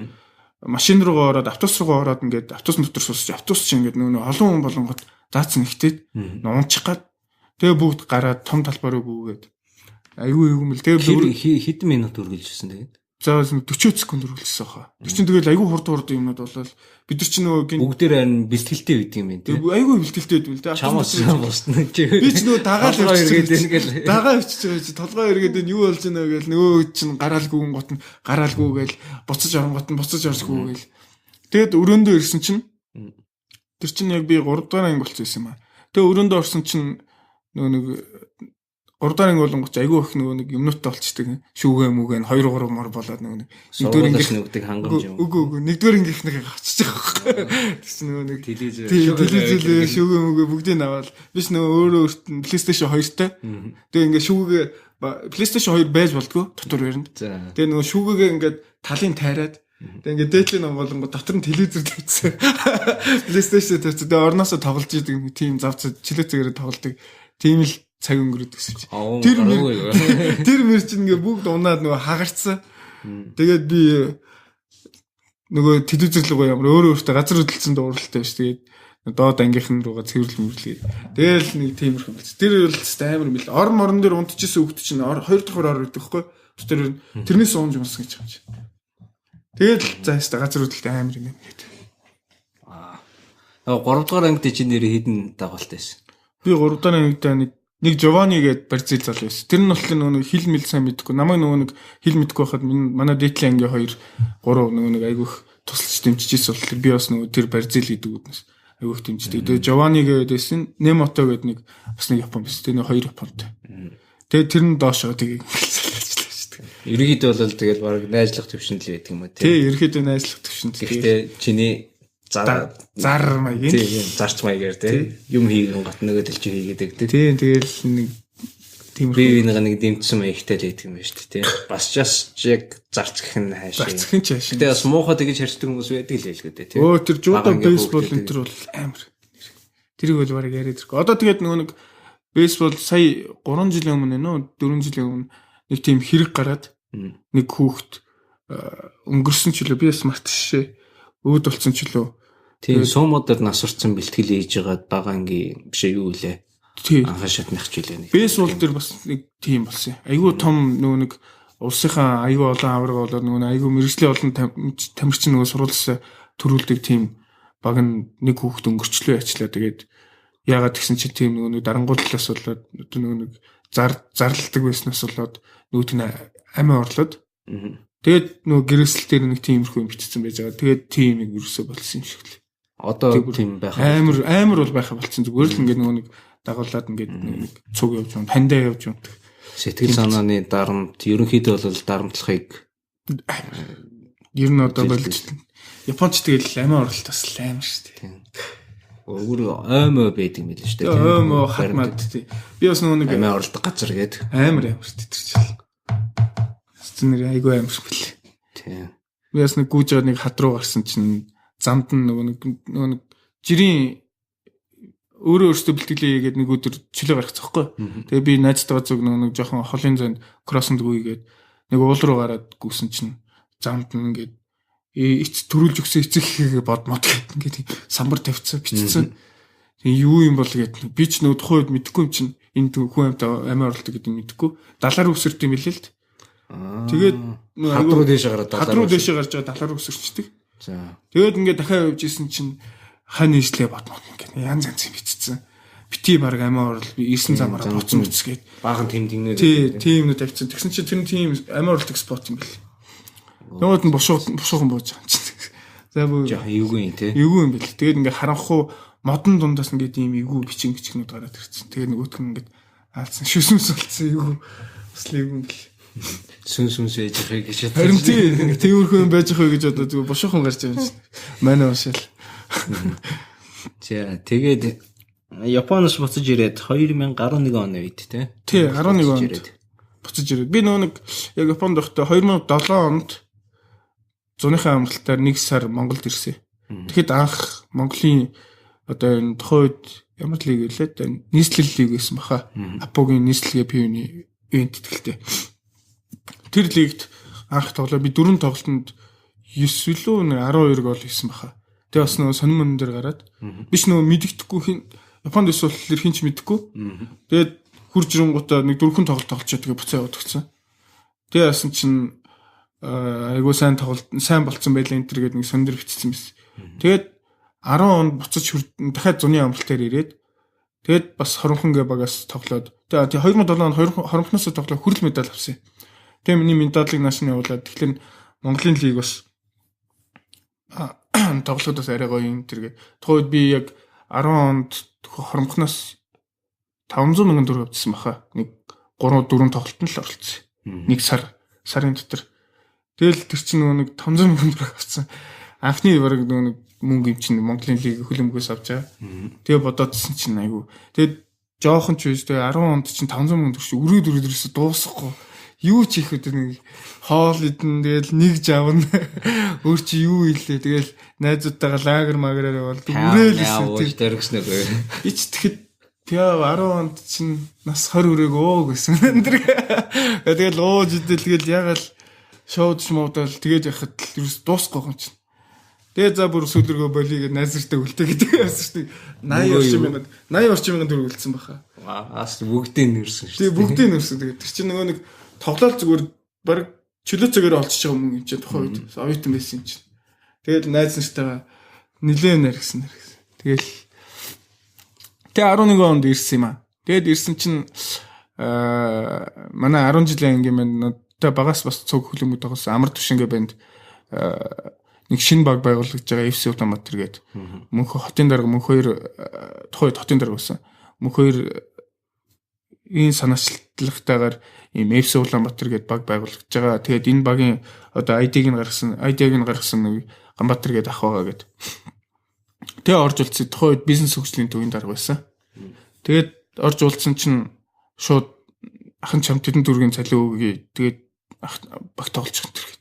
машин руугаа ороод автобус руугаа ороод ингээд автобус дотор суусч автобус чинь ингээд нөгөө олон хүн болонгот заацсан ихтэй унчих гад. Тэгээ бүгд гараад том талбараа гүгээд айгүй юм бэл. Тэгээ хэдэн минут үргэлжилсэн тэгээд. За 40 секунд үргэлжилсэн хаа. Тэр чинь тэгэл айгүй хурд юмнууд болол бид нар чинь нөгөө бүгдээр харин бэлтгэлтэй үйд юм байна тийм. Айгүй бэлтгэлтэй үйд л дээ. Чамаас босна чи. Би ч нөгөө дагаал иргээд ингээл дагаа өвчж байгаа чи толгой эргээд юу болж байна гээл нөгөө чинь гараалгүйн гот нь гараалгүй гээл буцаж оронгот нь буцаж орсгүй гээл. Тэгэд өрөөндөө ирсэн чинь тэр чинь яг би 3 дахь анги болчихсон юм аа. Тэгээ өрөөндөө орсон чинь нөгөө нэг 3 дахь анги болонгоч айгүй их нөгөө нэг юмнуудтай болчдөг. Шүүгээ мүгэн 2 3 мөр болоод нөгөө нэгдүгээр ангих нүгдэг хангамж юм. Үгүй нэгдүгээр ангих нэг гацчих байгаа. Тэгс нөгөө нэг телевизээ шүүгээ мүгэ бүгдийг аваад биш нөгөө өөрөө PlayStation 2-тай. Тэгээ ингээ шүүгээ PlayStation 2 байж болдгоо дотор барина. Тэгээ нөгөө шүүгээгээ ингээд талын тайраад тэгээ ингээ дээдлийн ном болонго дотор нь телевизэр тавьчихсан. PlayStation тавьчихсан. Тэгээ орноосоо тоглож идэг тийм завц чилээцээрээ тоглодог. Тийм л цаг өнгөрөөд гэсэн чинь. Тэр мэр чинь ингээ бүгд унаад нөгөө хагарцсан. Тэгээд би нөгөө телевизэр рүү ямар өөртөө газар хөдлөлтөнд дууралтай биш. Тэгээд доод ангийнхан руугаа цэвэрлэл мөрлөгээд. Тэгэл нэг тиймэрхүү болсон. Тэр бол амар юм бэл. Орон дээр унтчихсан хөвгт чинь 2 дахь ор өгдөг хгүй. Тэрнээс уунж юмсан гэж юм чи. Тэгэл заастаа газар хөдлөлт амар юм гээд. 3 дугаар ангид чинь нэр хідэн дагуултай байсан. Би 3 дугаар ангидаа нэг Жовани гээд Барзил зал байсан. Тэр нь болохоор нөгөө хил мэл сайн мэдгүй. Намайг нөгөө нэг хил мэдгүй байхад манай дээдлийн ангийн 2 3 нөгөө нэг айгүйх тусалж дэмжижсэн болохоор би бас нөгөө тэр Барзил гэдэг үднэс айгүйх дэмждэг. Тэгээ Жовани гээд байсан. Немото гээд нэг бас нэг Япон байсан. Тэр нэг 2 Японтой. Тэгээ тэр нь доошоо тэгээ хэлцэлжлээ шүү дээ. Ерөнхийдөө бол тэгэл баг найзлах төвшөнд л байдаг юм аа тийм. Тий, ерөнхийдөө найзлах төвшөнд. Гэхдээ чиний зар маягийн зарч маягаар тийм юм хийгэн гот нөгөө дэлж хийгээд тийм тэгэл нэг тийм би нэг дэмжсэн маягтай л байдаг юм байна шүү дээ тийм бас яг зарч гэх нь хаашаа зарч гэх нь хаашаа тэгээ бас муухай тэгж харьцдаг хүмүүс байдаг л хэлгээд тийм тэр жуудо бейсбол энэ төр бол амар тэрийг бол барыг яриад ирэх. Одоо тэгээд нөгөө нэг бейсбол сая 3 жилийн өмнө нөө 4 жилийн өмнө нэг тийм хэрэг гараад нэг хүүхэд өнгөрсөн ч үлээ би бас мартчихшээ өөд болсон ч үлээ. Тийм сумуудаар насварсан бэлтгэл хийж байгаа бага ангийн биш юу үлээ. Анхаа шатнах ч үлээ нэг. Бейсбол дээр бас нэг тийм болсон. Айгүй том нөгөө нэг улсынхаа айгүй олон аварга болоод нөгөө айгүй мэрэгжлийн олон тамирчин нөгөө сурвалжсаа төрүүлдэг тийм баг нэг хүүхэд өнгөрчлөө ячлаа. Тэгээд яагаад гэсэн чи тийм нөгөө дарангуудлаас болоод нөгөө нэг зарладаг байснаас болоод нөгөө нь амиа орлоод тэгээд нөгөө гэрээсэл дээр нэг тиймэрхүү юм бичсэн байж байгаа. Тэгээд тийм нэг юусоо болсон юм шиг л. Одоо тийм байх. Амар бол байха болцсон. Зүгээр л ингээд нөгөө нэг дагуулад ингээд нэг цуг явж юм, таньдаа явж юм. Сэтгэл санааны дарамт ерөнхийдөө бол дарамтлахыг ер нь одоо болж Японч тэгэл амиа оролт бас амар шүү дээ. Өөр оймоо байдаг юм л шүү дээ. Оймоо хатмад тий. Би бас нэг амиа оролдог газар гээд амар шүү дээ тэр чинь. Стэнэр айгүй амар шүү бэл. Тий. Би бас нэг гүйж нэг хад руу гарсан чинь замд нөгөө нэг жирийн өөртөө бэлтгэлээ хийгээд нэг өдөр чөлөө гаргацсан хгүй. Тэгээ би найзтайгаа зүг нэг жоохон холын зөнд кроссонд гүйгээд нэг уул руу гараад гүйсэн чинь замд ингээд эц төрүүлж өгсөн эцэг хийгээ бодмод гэдэг ингээд самбар тавьчихсан бичсэн. Тэгээ юу юм бол гээд би ч нөө тухайд мэдэхгүй юм чинь энэ хүн амиа оролдог гэдэг мэдэхгүй. Далаар өсөрт юм билээ л. Тэгээд хадруу дэше гараад хадруу дэше гарч байгаа далаар өсөрчдөг. За. Тэгээд ингээд дахиад явж исэн чинь хань нийслээ бодмод ингээд янз янз бичсэн. Бити баг амиа орол би 9 замаараа боцсон үсгээд баахан тэмдэгнээ. Тийм нэг тавьчихсан. Тэгсэн чинь тэр тийм амиа оролдог спот юм бэл. Нөгөөд нь бушуухан бууж байгаа юм чинь. За бүү. Эвгүй юм те. Эвгүй юм бэл. Тэгээд ингээд харанхуу модон дундаас ингээд ийм эвгүй бичгнүүд гараад ирсэн. Тэгээд нөгөөт нь ингээд аалсан шүсмэс болцсон эвгүй. Бас л эвгүй юм бэл. Сүнс байж байгаа гэж бодсон. Харин тиймэрхүү юм байж байгаа гэж одоо зүгээр бушуухан гарч байгаа юм чинь. Манай уушаал. За тэгээд Японоос буцаж ирээд 2011 оны үед те. Тий 11 онд буцаж ирээд. Би нөгөө нэг яг Японд байхдаа 2007 онд зуныхаа амралтаар 1 сар Монголд ирсэн. Тэгэхэд анх Монголын одоо энэ тухайд ямар лиг гэлээ нийслэл лиг байсан баха. Апогийн нийслэгээ пивны ивент тэтгэлтэй. Тэр лигт анх тоглоо би 4 тоглолтод 9 илүү 12 гол хийсэн баха. Тэгээ бас нөгөө сонин мөн дээр гараад биш нөгөө мэддэхгүй хин Японд эсвэл хин ч мэддэхгүй. Тэгээд хурж ирэнгуудаа нэг 4 тоглолт тоглолцоо тэгээ буцаа яваад гисэн. Тэгээ яасан чинь айгуу сайн болцсон байлаа энэ төр гэдэг нэг сонир бичсэн байсан. Тэгээд 10 онд буцаж дахиад зуны амралтаар ирээд тэгээд бас хоромхон гэ багаас тоглоод тэгээд 2007 онд хоромхноос тоглоод хүрэл медаль авсан. Тэгээ миний медалийг нааш нь явуулаад тэгэхээр Монголын лиг бас тоглоод бас арай гоё юм тэргээ. Тухайд би яг 10 онд хоромхноос 500 мянган төгрөг авчихсан баха. Нэг 3 4 тоглолтод л оролцсон. Нэг сарын дотор. Тэгэл тэр чинь нэг 500 мянган төгрөг авсан. Анхны бараг нэг мөнгө юм чинь Монголын лиг хөлбөмбөгөөс авч байгаа. Тэгээ бодоодсэн чинь айгу. Тэгээд жоохон ч биш тэгээ 10 онд чинь 500 мянган төгрөг өрөөс дуусахгүй. Юу ч их өдөр нэг хоол идэн тэгэл нэг жавна. Өөр чи юу ийлээ. Тэгэл найзуудтайгаа лагер магераар яваад үрээлсэн тийм дэрэгснэ гээ. Ич тэгэхэд тэгээ 10 онд чинь нас 20 өрөөгөө гэсэн. Тэгэл ууж идэлгээл ягаал шоуд шмуудал тэгээд яхад л ерөөс дуусахгүй юм чинь. Тэгээ за бүр сүлэргөө болигээд найзартай үлдээ гэдэг байсан шүү дээ. 80 орчим мянган төгрөг үлдсэн баха. Аас бүгдийг нэрсэн шүү. Тэгээ бүгдийг нэрсэн. Тэгээд тэр чинь нөгөө нэг тоглолт зүгээр баг чөлөө цагаар олчиж байгаа юм чинь тухайн үед оюутан байсан юм чинь. Тэгээд найз нартайгаа нилээн наргсан. Тэгэл тэгээ 11 онд ирсэн юм аа. Тэгээд ирсэн чинь манай 10 жилийн анги маань одоо багаас бас цуг хөлбөмбөд байгуулсан амар төвшингээ банд нэг шинэ баг байгуулагдж байгаа FC Улаанбаатар гээд мөнхөө хотын дарга мөн хоёр тухайд хотын дарга байсан. Мөн хоёр энэ санаачлагтайгаар ийм FC Улаанбаатар гээд баг байгуулагдж байгаа. Тэгээд энэ багийн одоо ID-г нь гаргасан нэг Ганбаатар гээд ах байгаа гээд. Тэгээ орж улцсан тухайд бизнес хөгжлийн төвийн дарга байсан. Тэгээд орж улцсан чинь шууд ахын чамд тэдэн дүүргийн цалин өгье. Тэгээд баг тоглож байгаа.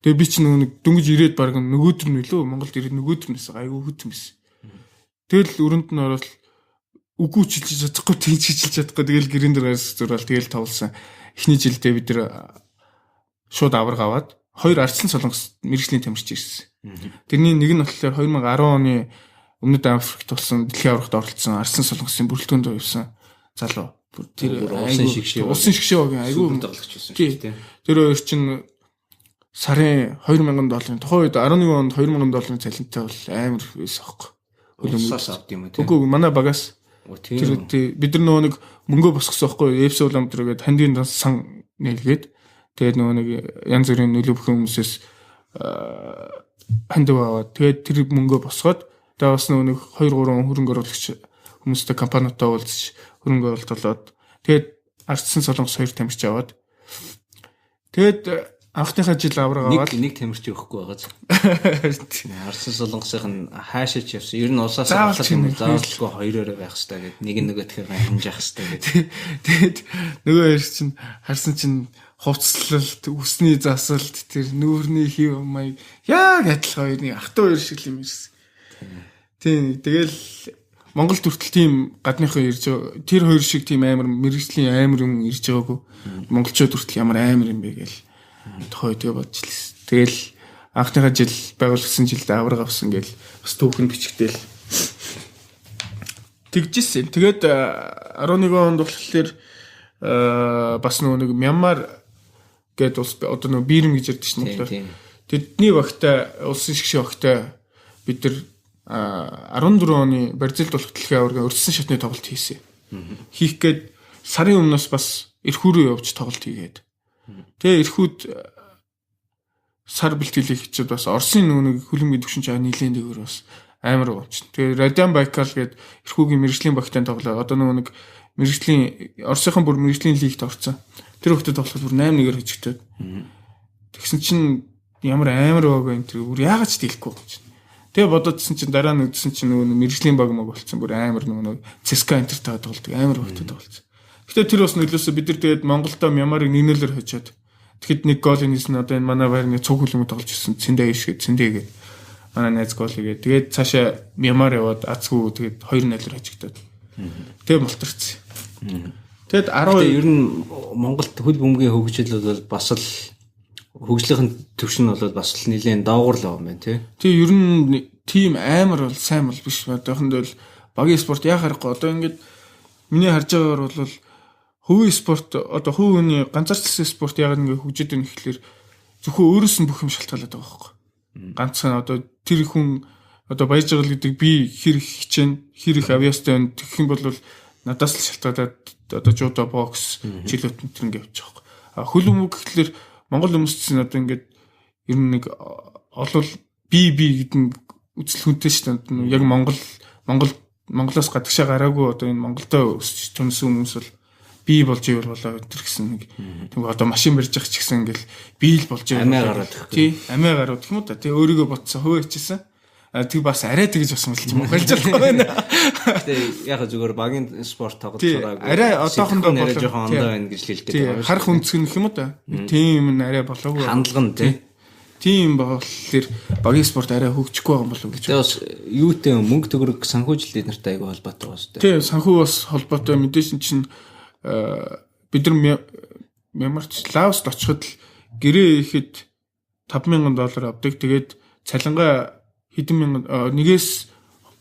Тэгээ би ч нэг дөнгөж ирээд баг нөгөөдөр нь лөө Монголд ирээд нөгөөдөрнөөс айгүй хөтөн байсан. Тэгэл өрөнд нь ороод үгүй чилж чадахгүй тийчилж чадахгүй тэгэл гэрэн дээр гарс зурвал тэгэл тоглосон. Эхний жилдээ бид нэр шууд авраг аваад хоёр Арслан Солонгос мэргэжлийн тамирч ирсэн. Тэрний нэг нь болохоор 2010 оны Өмнөд Африкт болсон дэлхийн аврагт оролцсон Арслан Солонгосын бүрэлдэхүүнд явсан залуу. Тэр улсын шгшээ багийн айгүй тоглогч байсан шүү дээ. Тэр хоёр чинь сарын $2000 тухайн үед 11 онд $2000 цалинтай бол амар байсан аахгүй. Улсаас авд юм тий. Үгүй манай багаас тэр бид нар нөгөө нэг мөнгө босгосон аахгүй. FC Улаанбаатар гээд хандийн сан нэлгээд тэгээд нөгөө нэг янз бүрийн нөлөө бүхэн хүмүүсээс хандив аваад тэгээд тэр мөнгө босгоод тэгээд бас нөгөө нэг 2-3 хөрөнгө оруулагч хүмүүстэй компаниудаа уулзч хөрөнгө оруулалт болоод тэгээд Ардсан Солонгос 2 тамирч аваад тэгээд анхныхаа жил авраг аваад нэг тамирч өгөхгүй байгааз. Ардсан Солонгосынх нь хаашаач явсан. Ер нь улсаас авахлаа заавалгүй хоёроо байх хэрэгтэй гэдэг. Нэг нөгөөдхийг хэмжих хэрэгтэй гэдэг. Тэгээд нөгөө хоёр чинь харсан чинь хувцлалт, үсний засалт, тэр нүүрний хив маяг яг адилхан хоёрын ах トゥ хоёр шиг юм ирсэн. Тийм. Тэгэл Монголд хүртэл тийм гадныхан ирж байгаа. Тэр хоёр шиг тийм амар мэрэгжлийн амар юм ирж байгаагүй. Монголчууд хүртэл ямар амар юм бэ гээл тохой тэгээ бодож лээс. Тэгэл анхныхаа жил байгуулсан жилд авраг авсан гээл бас түүхэн бичгдээл тэгжсэн. Тэгээд 11 онд болохоор бас нэг Мянмар гээд улс одоо нэг Бирм гэж ярьдаг шин болохоор тэдний багтай улсын шгшээ багтай бид нар 14 оны Барзилд болох дэлхийн аварга өрссөн шатны тоглолт хийсэн. Хийх гээд сарын өмнөөс бас эрхүү рүү явж тоглолт хийгээд. Тэгээ эрхүүд сар бэлтгэлийг хийчихэд бас Оросын нэг хөлбөмбөгийн төвшин чаа нийлэн дээгүүр бас амар уучна. Тэгээ Радиан Байкал гээд эрхүүгийн мэрэгжлийн багтаан тоглоо. Одоо нэг мэрэгжлийн Оросынхан бүр мэрэгжлийн лигт орсон. Тэр хөлтөд тоглоход бүр 8-1-ээр хожигдоод. Тэгсэн чинь ямар амар баг энэ тэр бүр яагаад ч дийлэхгүй юм. Тэгээ бодоодсэн чинь дараа нь үдсэн чинь нөгөө мэрэгжлийн баг маг болцсон бүр амар нөгөө ЦСКА Интертэй тоглолдог амар багтад тоглолцсон. Гэтэ тэр бас нөлөөсөө бид нар тэгээд Монголдо Мянмарыг 1-0-оор хожоод тэгэхэд нэг гол хийсэн одоо энэ манай байрны цуг хөлбөмбөг тоглож ирсэн Цэндэ ишгээд Цэндээгээд манай найз гол хийгээд тэгээд цаашаа Мянмар яваад Азгүй тэгээд 2-0-оор хожигдоод тэгээд мултарцсан. Тэгэд 10 ер нь Монголд хөлбөмбөгийн хөгжил бол бас л хөгжлийн төвшин бол бас л нэлээд доогуур л байгаа юм байна тий. Тэг ер нь тим амар бол сайн бол биш одоохонд бол багийн спорт яа харахгүй одоо ингээд миний харж байгаагаар бол хувийн спорт одоо хувийн ганцаарчлсан спорт яг ингээд хөгжиж байгаа гэхэлэр зөвхөн өөрөөс нь бүх юм шалтгаалаад байгаа байхгүй. Ганцхан одоо тэр хүн одоо баяр жаргал гэдэг би хэр их хичээн хэр их авьяастай байна тэгэх юм бол надаас л шалтгаалаад одоо жудо бокс жилөт энэ ингээд явчих واخ. Хөлбөмбөг гэхэлэр Монгол хүмүүсийн одоо ингээд ер нь нэг олвол би гэдэг үзэл хүнтэй шүү дээ. Яг Монголоос гадагшаа гараагүй одоо энэ Монголдо өсч төмсөн хүмүүс бол би болж ивэл болоо тэр гэсэн нэг тийм одоо машин барьж явах ч гэсэн ингээл би л болж ивэл амиа гараад тий амиа гараад гэх юм уу та тий өөрийгөө ботсон хуваа хийчихсэн. Тэг бас арай тэгж бас мэлж монголжлох байна. Гэтэ яг зүгээр багийн спорт тоглолцоороо арай одоохондоо болоо жоохон ондоо байна гэж хэлдэг байна. Харах үнцгэн гэх юм уу та. Тийм нь арай болоогүй. Хандлага нь тий. Тийм болохоор багийн спорт арай хөгжихгүй байгаа юм болов гэж. Тэгээ бас юутэй мөнгө төгрөг санхүүжилт нартай айгүй холбоотой байна шүү дээ. Тий санхүү бас холбоотой мэдээж чинь бид нар Мянмарт Лаост очиход гэрээ ихэд $5,000 авдаг. Тэгээд цалингаа хэдэн мянган нэгээс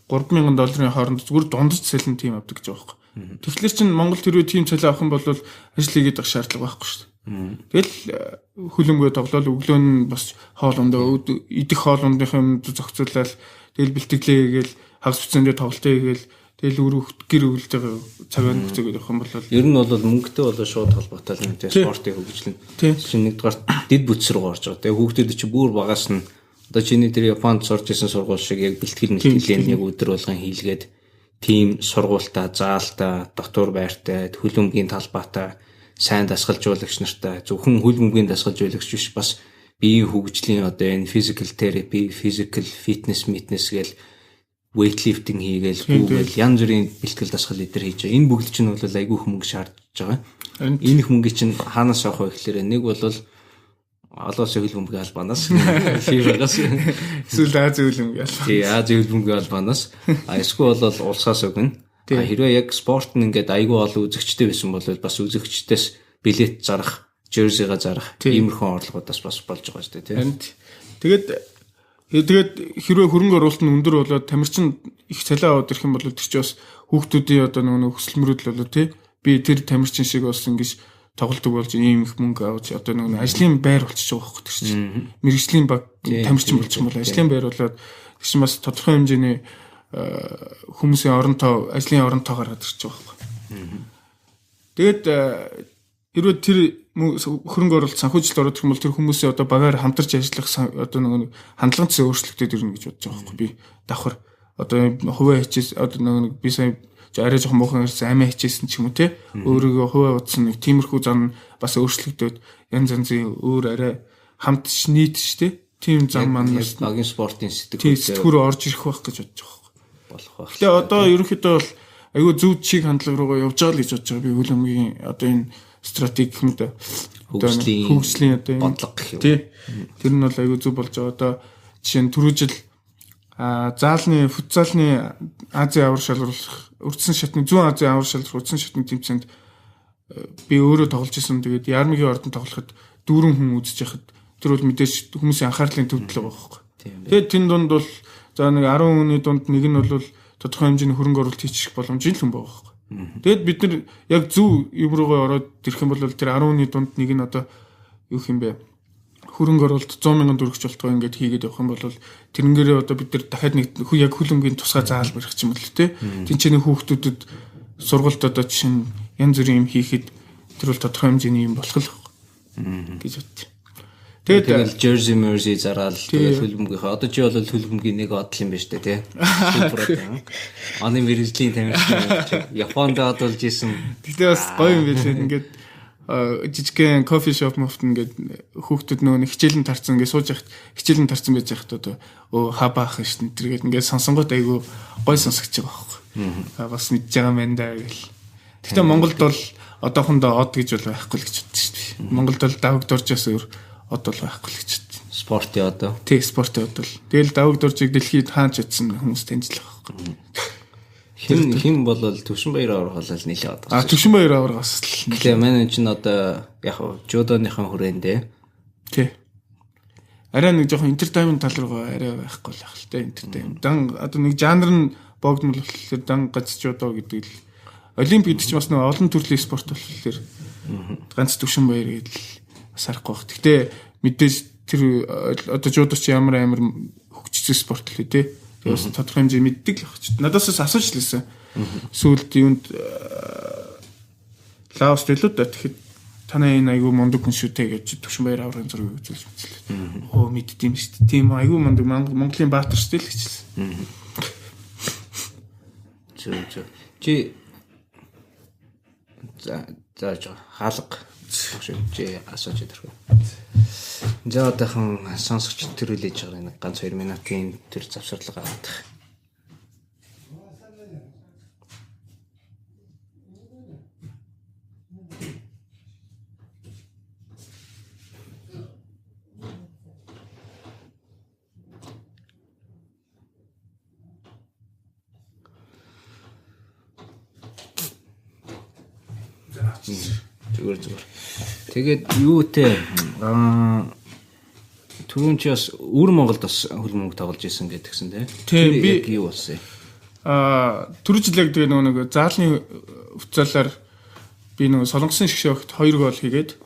$3,000 хооронд зүгээр дундаж цалин тийм авдаг гэж байгаа юм. Тэгэхээр чинь Монгол тэрвээ тийм цалин авах юм бол ажил хийгээд авах шаардлага байхгүй шүү дээ. Тэгэл хөлбөмбөг тоглоал өглөө нь бас хоолундаа идэх хоолундын юмд зохицуулаад тэгэл бэлтгэлээ гээл хагас бицэндээ тоглолтоо хийгээл тэгэл гэр өглөж цагаар нөхцөгөөд явах юм бол ер нь бол мөнгөтэй болоо шууд холбоотой юм тийм спортын хөгжил нь. Чинь нэгдүгээр дэд бүтц рүү орж байгаа. Тэгээ хүүхдүүд чинь бүр багаас нь одоо чиний тэр Японд сурж исэн сургууль шиг яг бэлтгэл мэлтгэлийн нэг өдөр болгон хийлгээд тийм сургуультаа, заалтаа, дотор байртай, хөлбөмбөгийн талбайтай сайн дасгалжуулагч нартай зөвхөн хөлбөмбөгийн дасгалжуулагч биш бас биеийн хөгжлийн одоо энэ physical therapy, physical fitness гээл weightlifting хийгээл гүүгээл янз бүрийн бэлтгэл дасгал эдэр хийж байгаа. Энэ бүгд чинь бол айгүй их мөнгө шаардж байгаа. Энэ их мөнгө чинь хаанаас авах вэ гэхээр нэг бол олон улсын хөлбөмбөгийн албанаас фибагаас эсвэл Азийн хөлбөмбөгийн албанаас. Тий, Азийн хөлбөмбөгийн албанаас. Эсвэл бол улсаас өгнө. Хэрвээ яг спорт нь ингээд айгүй олон үзэгчтэй байсан бол бас үзэгчдээс билет зарах, жерсига зарах иймэрхүү орлогоодаас бас болж байгаа шүү дээ, тий. Тэгээд хэрвээ хөрөнгө оруулалт нь өндөр болоод тамирчин их цалин аваад ирэх юм бол тэр чинь бас хүүхдүүдийн одоо нөгөө хүсэл мөрөөдөл болоо тий. Би тэр тамирчин шиг бас ингэж тоглолтог болж ийм их мөнгө авч одоо нэг ажлын байр болчихж байгаа байхгүй тэр чинь. Мэргэжлийн баг тамирчин болчих юм бол ажлын байр болоод тэр чинь бас тодорхой хэмжээний хүмүүсийн оронтой ажлын оронтой гаргаад ирчих байгаа байхгүй. Тэгээд хэрвээ тэр хөрөнгө оруулалт санхүүжилт ороод ирэх юм бол тэр хүмүүсийн одоо багаар хамтарч ажиллах одоо нэг хандлагын зөв өөрчлөлтөд ирнэ гэж бодож байгаа байхгүй. Би давхар одоо хувиа хичээс одоо нэг би сая арай жоохон муухан ирсэн амиа хичээсэн ч юм уу те. Өөрийгөө хуваа утсан нэг тиймэрхүү зам бас өөрчлөгдөд янз янзын өөр арай хамт нийтш те. Тим зам манаас багийн спортын сэтгүүрөө орж ирэх байх гэж бодож байгаа болох байх. Гэтэ одоо ерөнхийдөө бол айгүй зөв чиг хандлага руугаа явж байгаа л гэж бодож байгаа. Би хөлбөмбөгийн одоо энэ стратеги хэмэд хөгжлийн одоо энэ бодлого гэх юм. Тий. Тэр нь бол айгүй зөв болж байгаа. Одоо жишээ нь түрүү жил заалны футзалны Азийн авар шалралт урдсан шатны зүүн Азийн авар шалралт урдсан шатны тэмцээнд би өөрөө тоглож исэн. Тэгээд Ярмигийн ордон тоглоход 4 хүн үзэж яхад тэр бол мэдээж хүмүүсийн анхаарлын төвдлөг байгаа байхгүй. Тэгээд тэн дунд бол за нэг 10 хүний дунд нэг нь бол тодорхой хэмжээний хөрөнгө оруулалт хийчих боломжтой хүн байгаа байхгүй. Тэгэд бид нар яг зөв юм руугаа ороод ирэх юм бол тэр 10 хүний дунд нэг нь одоо юу юм бэ? Хөрөнгө оруулалт 100,000 төгрөгч болтгоо ингээд хийгээд явах юм бол тэрнгээрээ одоо бид нар дахиад нэг яг хөлбөмбөгийн тусгай заал барих юм бол тээ. Тэнцэнэ хүүхдүүдэд сургалт одоо жишээ нь янз бүрийн юм хийхэд тэр бол тодорхой хэмжээний юм болох л байна гэж бодчих. Тэгээд Jersey Mersey зараал тэгээд хөлбөмбөгийнхаа одоо чи бол хөлбөмбөгийн нэг одл юм байна шүү дээ тий. Оны мэрэгжлийн тамирчин Японд одолж исэн. Тэгтээ бас гоё юм байлээ. Ингээд жижигхэн кофе шоп мовт ингээд хүүхдүүд нөгөө хичээлэн тарцсан ингээд сууж яхад хичээлэн тарцсан байж яхад одоо хабаах шүү дээ. Тэргээд ингээд сонсонгот айгүй гоё сонсогч байгаа байхгүй. Бас мэдж байгаа юм даа гэл. Тэгтээ Монголд бол одоохондоо од гэж бол байхгүй л гэж боддоо шүү дээ. Монголд бол давагдоржоос өөр од бол байхгүй л гэж боддоо. Спортын одоо. Тий, спортын од бол. Тэгэл давагдоржийг дэлхийд хаанч утсан хүмүүс таньжлах байхгүй. Хин бол Төвшинбаяр аврагаас нийлээ одоо. Төвшинбаяр аврагаас л. Тэгээ манай чинь одоо яг жудоныхон хүрээндээ. Тий. Арай нэг жоохон entertainment тал руугаа арай байхгүй л байх л та entertainment. Дан одоо нэг жанр нь богдмол болохоор дан гац жудо гэдэг л олимп гэдэг чинь бас нэг олон төрлийн спорт болохоор ганц Төвшинбаяр гэдэг л бас харахгүй байх. Гэхдээ мэдээж тэр одоо жудо чи ямар амар хөгжсөн спорт л үү те. Бас тодорхой хэмжээ мэддэг л багч. Надаас асууж лээсэн. Сүүлд юунд Лаост илүү да тэгэхэд танай энэ айгүй мундаг хүн шүү те гэж Төвшинбаяр аврагын зургийг үзүүлж мэдлээ. Оо мэддэм шүү дээ. Тийм айгүй мундаг Монголын баатар шүү дээ л гэжсэн. Чи за хаалга чи асууж идэрхүү. За одоохон сонсогч төрүүлж байгаа нэг ганц 2 минутын төр завсарлага авах. Зүгээр. Тэгээд юу те түрүүн чи бас өвөр Монголд бас хөлбөмбөг тоглож исэн гэдгсэн тий. Би юу болсон юм? Түрүү жил яг тэгээ нэг заалны футзалаар би нэг солонгосын шгшөөгт 2 гол хийгээд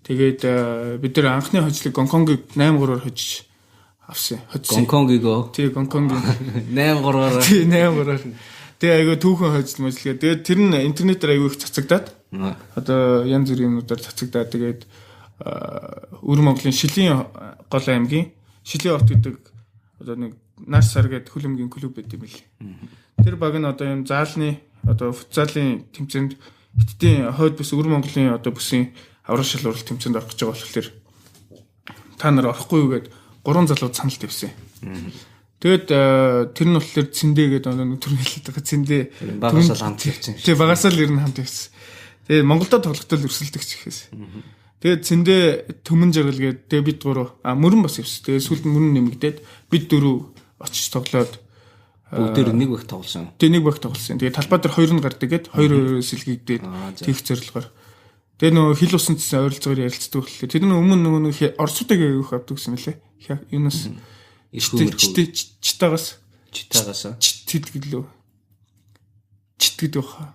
тэгээд бид нар анхны хожлыг Гонконгийг 8-3-аар хожиж авсан. Гонконгийг тий Гонконгийг 8-3-аар тий 8-3-аар тэгээ айгаа түүхэн хожил мөжлгээ. Тэгээд тэр нь интернетээр айгаа их цацагдаад одоо янз бүрийн юмнуудаар цацагдаад тэгээд Өвөр Монголын Шилийн гол аймгийн Шилийн хот гэдэг одоо нэг Наш сар гэдэг хөлбөмбөгийн клуб байт юм билээ. Тэр баг нь одоо юм заалны одоо футзалын тэмцээнд Хятадын хойд бүс Өвөр Монголын одоо бүсийн аврал шалралт тэмцээнд орох гэж байгаа болохоор та нар орохгүй юу гэд 3 залууд санал тавьсан. Тэгээд тэр нь болохоор цэндээ гэдэг нэг төрний хэлээд байгаа цэндээ багасаал хамт явсан. Тэгээ багасаал ер нь хамт явсан. Тэгээ Монголдо тоглохтол өрсөлдөгч ихээс. Тэгээд цэндээ төмөн жаргал гээд тэгээ бид 3 мөрөн бас явсан. Тэгээ сүүлд мөрөн нэмэгдээд бид 4 очиж тоглоод бүгдээр нэг баг тоглосон. Тэгээ нэг баг тоглосон. Тэгээ талбай дээр 2 нь гардаг гээд 2 сэлгийгдээд тийх зорилгоор. Тэгээ нөгөө хил усан цэсэн ойролцоогоор ярилцдаг болохоор тэр нь өмнө нөгөө орцуудыг авах авдаг гэсэн мөлий. Юунаас читагаас читгэлөө читгэдэг баха.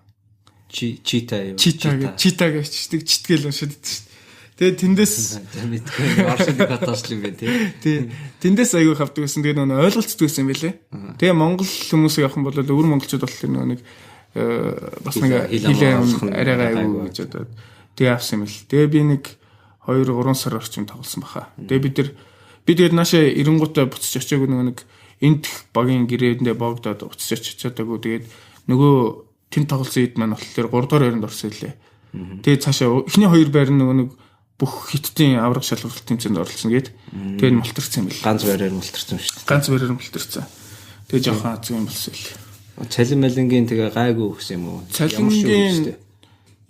Читаг гэж читгэл уншаад идэв шүү. Тэгээ тэндээс мэдгүй оршид катаслын юм байна тий. Тэндээс аягүй хавдаг гэсэн. Тэгээ нөгөө ойлголцдог гэсэн юм байлээ. Тэгээ Монгол хүмүүсийг авах юм бол өвөр монголчууд болохоор нөгөө нэг бас нэг хилээ арайгаа аягүй гэж одоо тэгээ авсан юм л. Тэгээ би нэг 2-3 сар орчим тоглосон баха. Тэгээ бид наашаа эренгуутаа буцаж очиагүй нөгөө нэг энтх багийн гэрээндээ богдоод уцаж очиадаагүй. Тэгээд Нөгөө тэнд тоглосон хэд маань болохоор 3 дугаар байранд орсон илээ. Тэгээд цаашаа эхний 2 байр нь нөгөө нэг бүх хиттийн авраг шалгуулт тэмцээнд оролцсон гээд тэгээд мултарсан юм бэл. Ганц байраар мултарсан шүү дээ. Ганц байраар мултарсан. Тэгээд жоохон азг юм болсон илээ. Цалин малингийн тэгээ гайгүй өгсөн юм уу? Цалингийн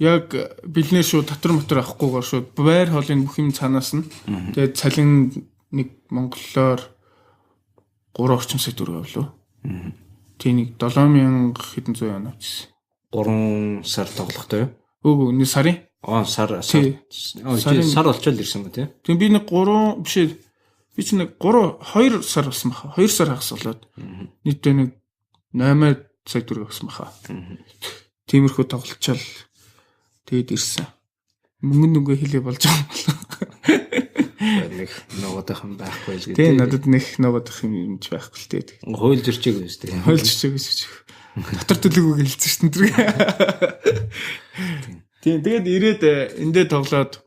яг бэлнээр шууд татвар мотор авахгүйгээр шууд байр хоолын бүх юм цаанаас нь тэгээд цалин нэг монголоор 3 орчим сая төгрөг авлаа. Тийм нэг 7000 хэдэн зуун яана авчихсан. 3 сар тоглохтой юу? Үгүй нэг сарын. Сар олчоод ирсэн ба тий. Тийм би нэг 3 биш би чи нэг 2 сар болсон баха. 2 сар хагас болоод нийтдээ нэг 8 сая төгрөг авсан баха. Тиймэрхүү тоглолцол тэгээд ирсэн. Мөнгө нүгэ хэлээ болж байгаа юм бол. Нэг ногоодох юм байхгүй л гэдэг. Тийм надад нэг ногоодох юм байхгүй л тэгээд. Хойлж ирчээг байж тээ. Хойлж ирчээг гэж. Дотор төлөвөг хэлсэн шүү дээ. Тийм тэгээд ирээд эндээ тоглоод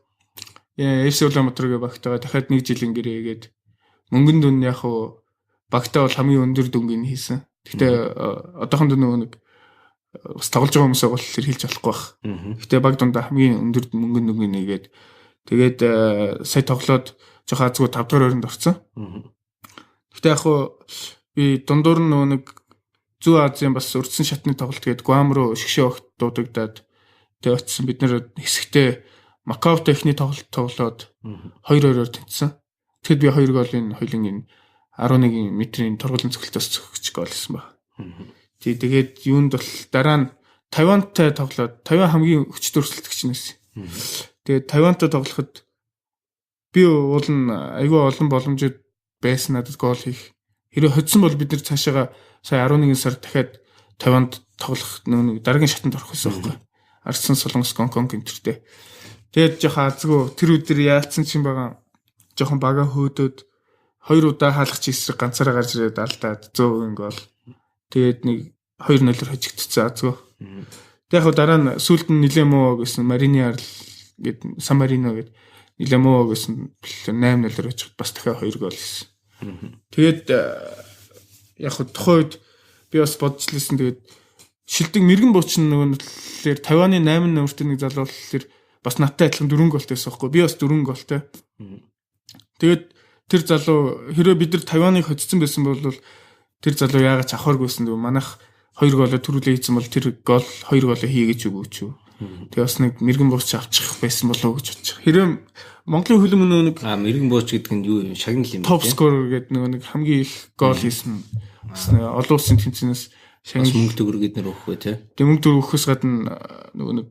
FC Улаанбаатаргийн багтаага дахиад 1 жилийн гэрээгээд мөнгөн дүн яг уу багтаа бол хамгийн өндөр дүнгийн хийсэн. Гэхдээ одоохондоо нөгөө нэг бас тоглож байгаа хүмүүсээ бол хэлж болохгүй бах. Гэхдээ баг дундаа хамгийн өндөр мөнгөн дүнгийн нэгээд тэгээд сая тоглоод жоохон азгүй 5 дугаар байранд орсон. Гэхдээ яг уу би дундуур нь нөгөө нэг Зүү Азийн бас өрдсөн шатны тоглолт гээд Гуам руу шгшээ огт дуудагдаад тэгээд очсон бид нэр хэсэгтээ Макао техний тоглолт тоглоод 2-2-оор тэнцсэн. Тэгэд би 2 голын хоёлын 11 метрийн тургуулын цогцолтоос зөгч гол хийсэн баг. Тэгээд юунд бол дараа нь Тайвантай тоглоод Тайван хамгийн өчтөр өрсөлдөгч нэсэн. Тэгээд Тайвантай тоглоход би уул нь айгүй олон боломжууд байсан надад гол хийх. Хэрэв хоцсон бол бид нэр цаашаага сая 11 сар дахиад Тайванд тоглох нэг дараагийн шатанд орох гэсэн байхгүй. Арсан Солонгос Гонконг гэмтэртэй. Тэгээд жоохон азгүй тэр өдөр яалтсан чинь байгаа. Жоохон бага хөөдөөд 2 удаа хаалгач эсрэг ганцаараа гарч ирээд алдаад 100% гол. Тэгээд нэг 2-0-оор хожигдчихсан азгүй. Тэгээд яг дараа нь сүүлд нь Нилемо гэсэн Мариниар гээд Сан Марино гээд Нилемо гэсэн 8-0-оор хожигд бас дахиад 2 гол хийсэн. Тэгээд яг тухайд би бас бодож лээсэн тэгээд шилдэг мэрэгэн буучин нөгөө нөлөөр Тайваны 8 номертэй нэг залуу болохоор бас надтай адилхан 4 голтой байсан байхгүй би бас 4 голтой. Тэгээд тэр залуу хэрэв бид нар Тайваныг хоцсон байсан бол тэр залуу яагаад ч авахааргүйсэн дөө манайх 2 голоо төрүүлээ хийсэн бол тэр гол 2 голоо хийгээч өгөөч үү. Тэгээд бас нэг мэрэгэн бууч авчих байсан болоо гэж бодчих. Хэрэв Монголын хөлөм нэг мэрэгэн бууч гэдэг нь юу юм шагнал юм бэ? Топ скорер гэдэг нэг хамгийн их гол хийсэн. Олон улсын тэмцээнээс шагнал мөнгө төгрөг эднэр өгөх бай тээ. Тэг мөнгө төгрөг өгөхөөс гадна нөгөө нэг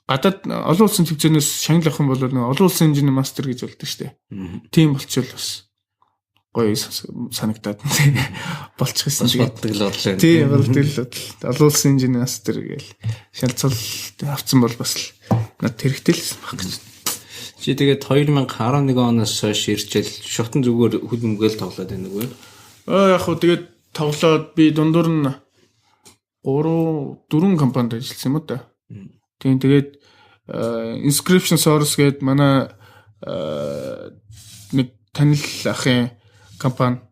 гадаад олон улсын тэмцээнээс шагнал авах юм бол нөгөө олон улсын хэмжээний мастер гэж болдог шүү дээ. Тийм болчихвол бас гоё санагдаад болчихсон. Боддог л бодлоо. Тийм болдог л бодлоо. Олон улсын хэмжээний мастер гээл шалцал авцсан бол бас над хэрэгтэй л байсан баг гэж. Чи тэгээд 2011 оноос хойш ирчээл шотон зүгээр хөлбөмбөгөл тоглоод байна уу? Яг хөө тэгээд тоглоод би дундуур нь 3-4 компанид ажилласан юм уу та. Тийм тэгээд Inscription Source гээд манай нэг танил ахын компани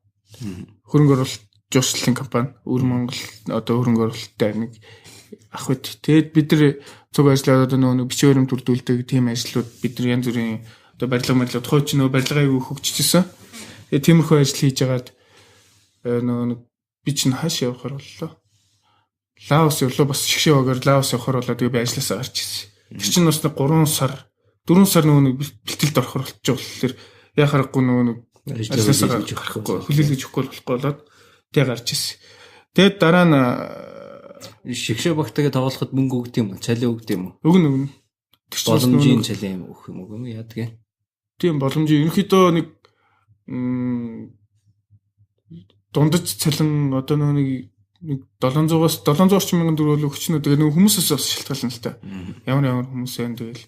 хөрөнгө оруулалт журчлалын компани Өвөр Монгол одоо хөрөнгө оруулалттай нэг ах байт. Тэгээд бид нар цуг ажиллаад одоо нөгөө бичиг баримт бүрдүүлдэг тийм ажлууд бид нар янз бүрийн одоо барилга хойч нөгөө барилгыг хөгжижсэн. Тэгээд тиймэрхүү ажил хийж байгаад нөгөө би чинь хааш явахаар боллоо. Лаос явлаа бас шгшээ багаар Лаос явахаар болоо тэгээд би ажилласаа гарч ирсэн. Тэр чинь бас 4 сар нөгөө нэг бэлтгэлд орохоор болчих болохоор яа харахгүй нөгөө нэг ажилласаа гарахгүй хүлээлгэж өгөхгүй болохгүй болоод тэгээд гарч ирсэн. Тэгээд дараа нь шгшээ багтагаа тоглоход мөнгө өгд юм уу? Цалин өгд юм уу? Өгнө. Тэр чинь боломжийн цалин өгөх юм уу? Яадаг юм? Тийм боломжийн ерөнхийдөө нэг дундаж цалин одоо нэг 700-аас 700 мянган төгрөг өгч нэ тэгээ нэг хүмүүсээс бас шалтгаална л та. Ямар хүмүүс байна тэгэл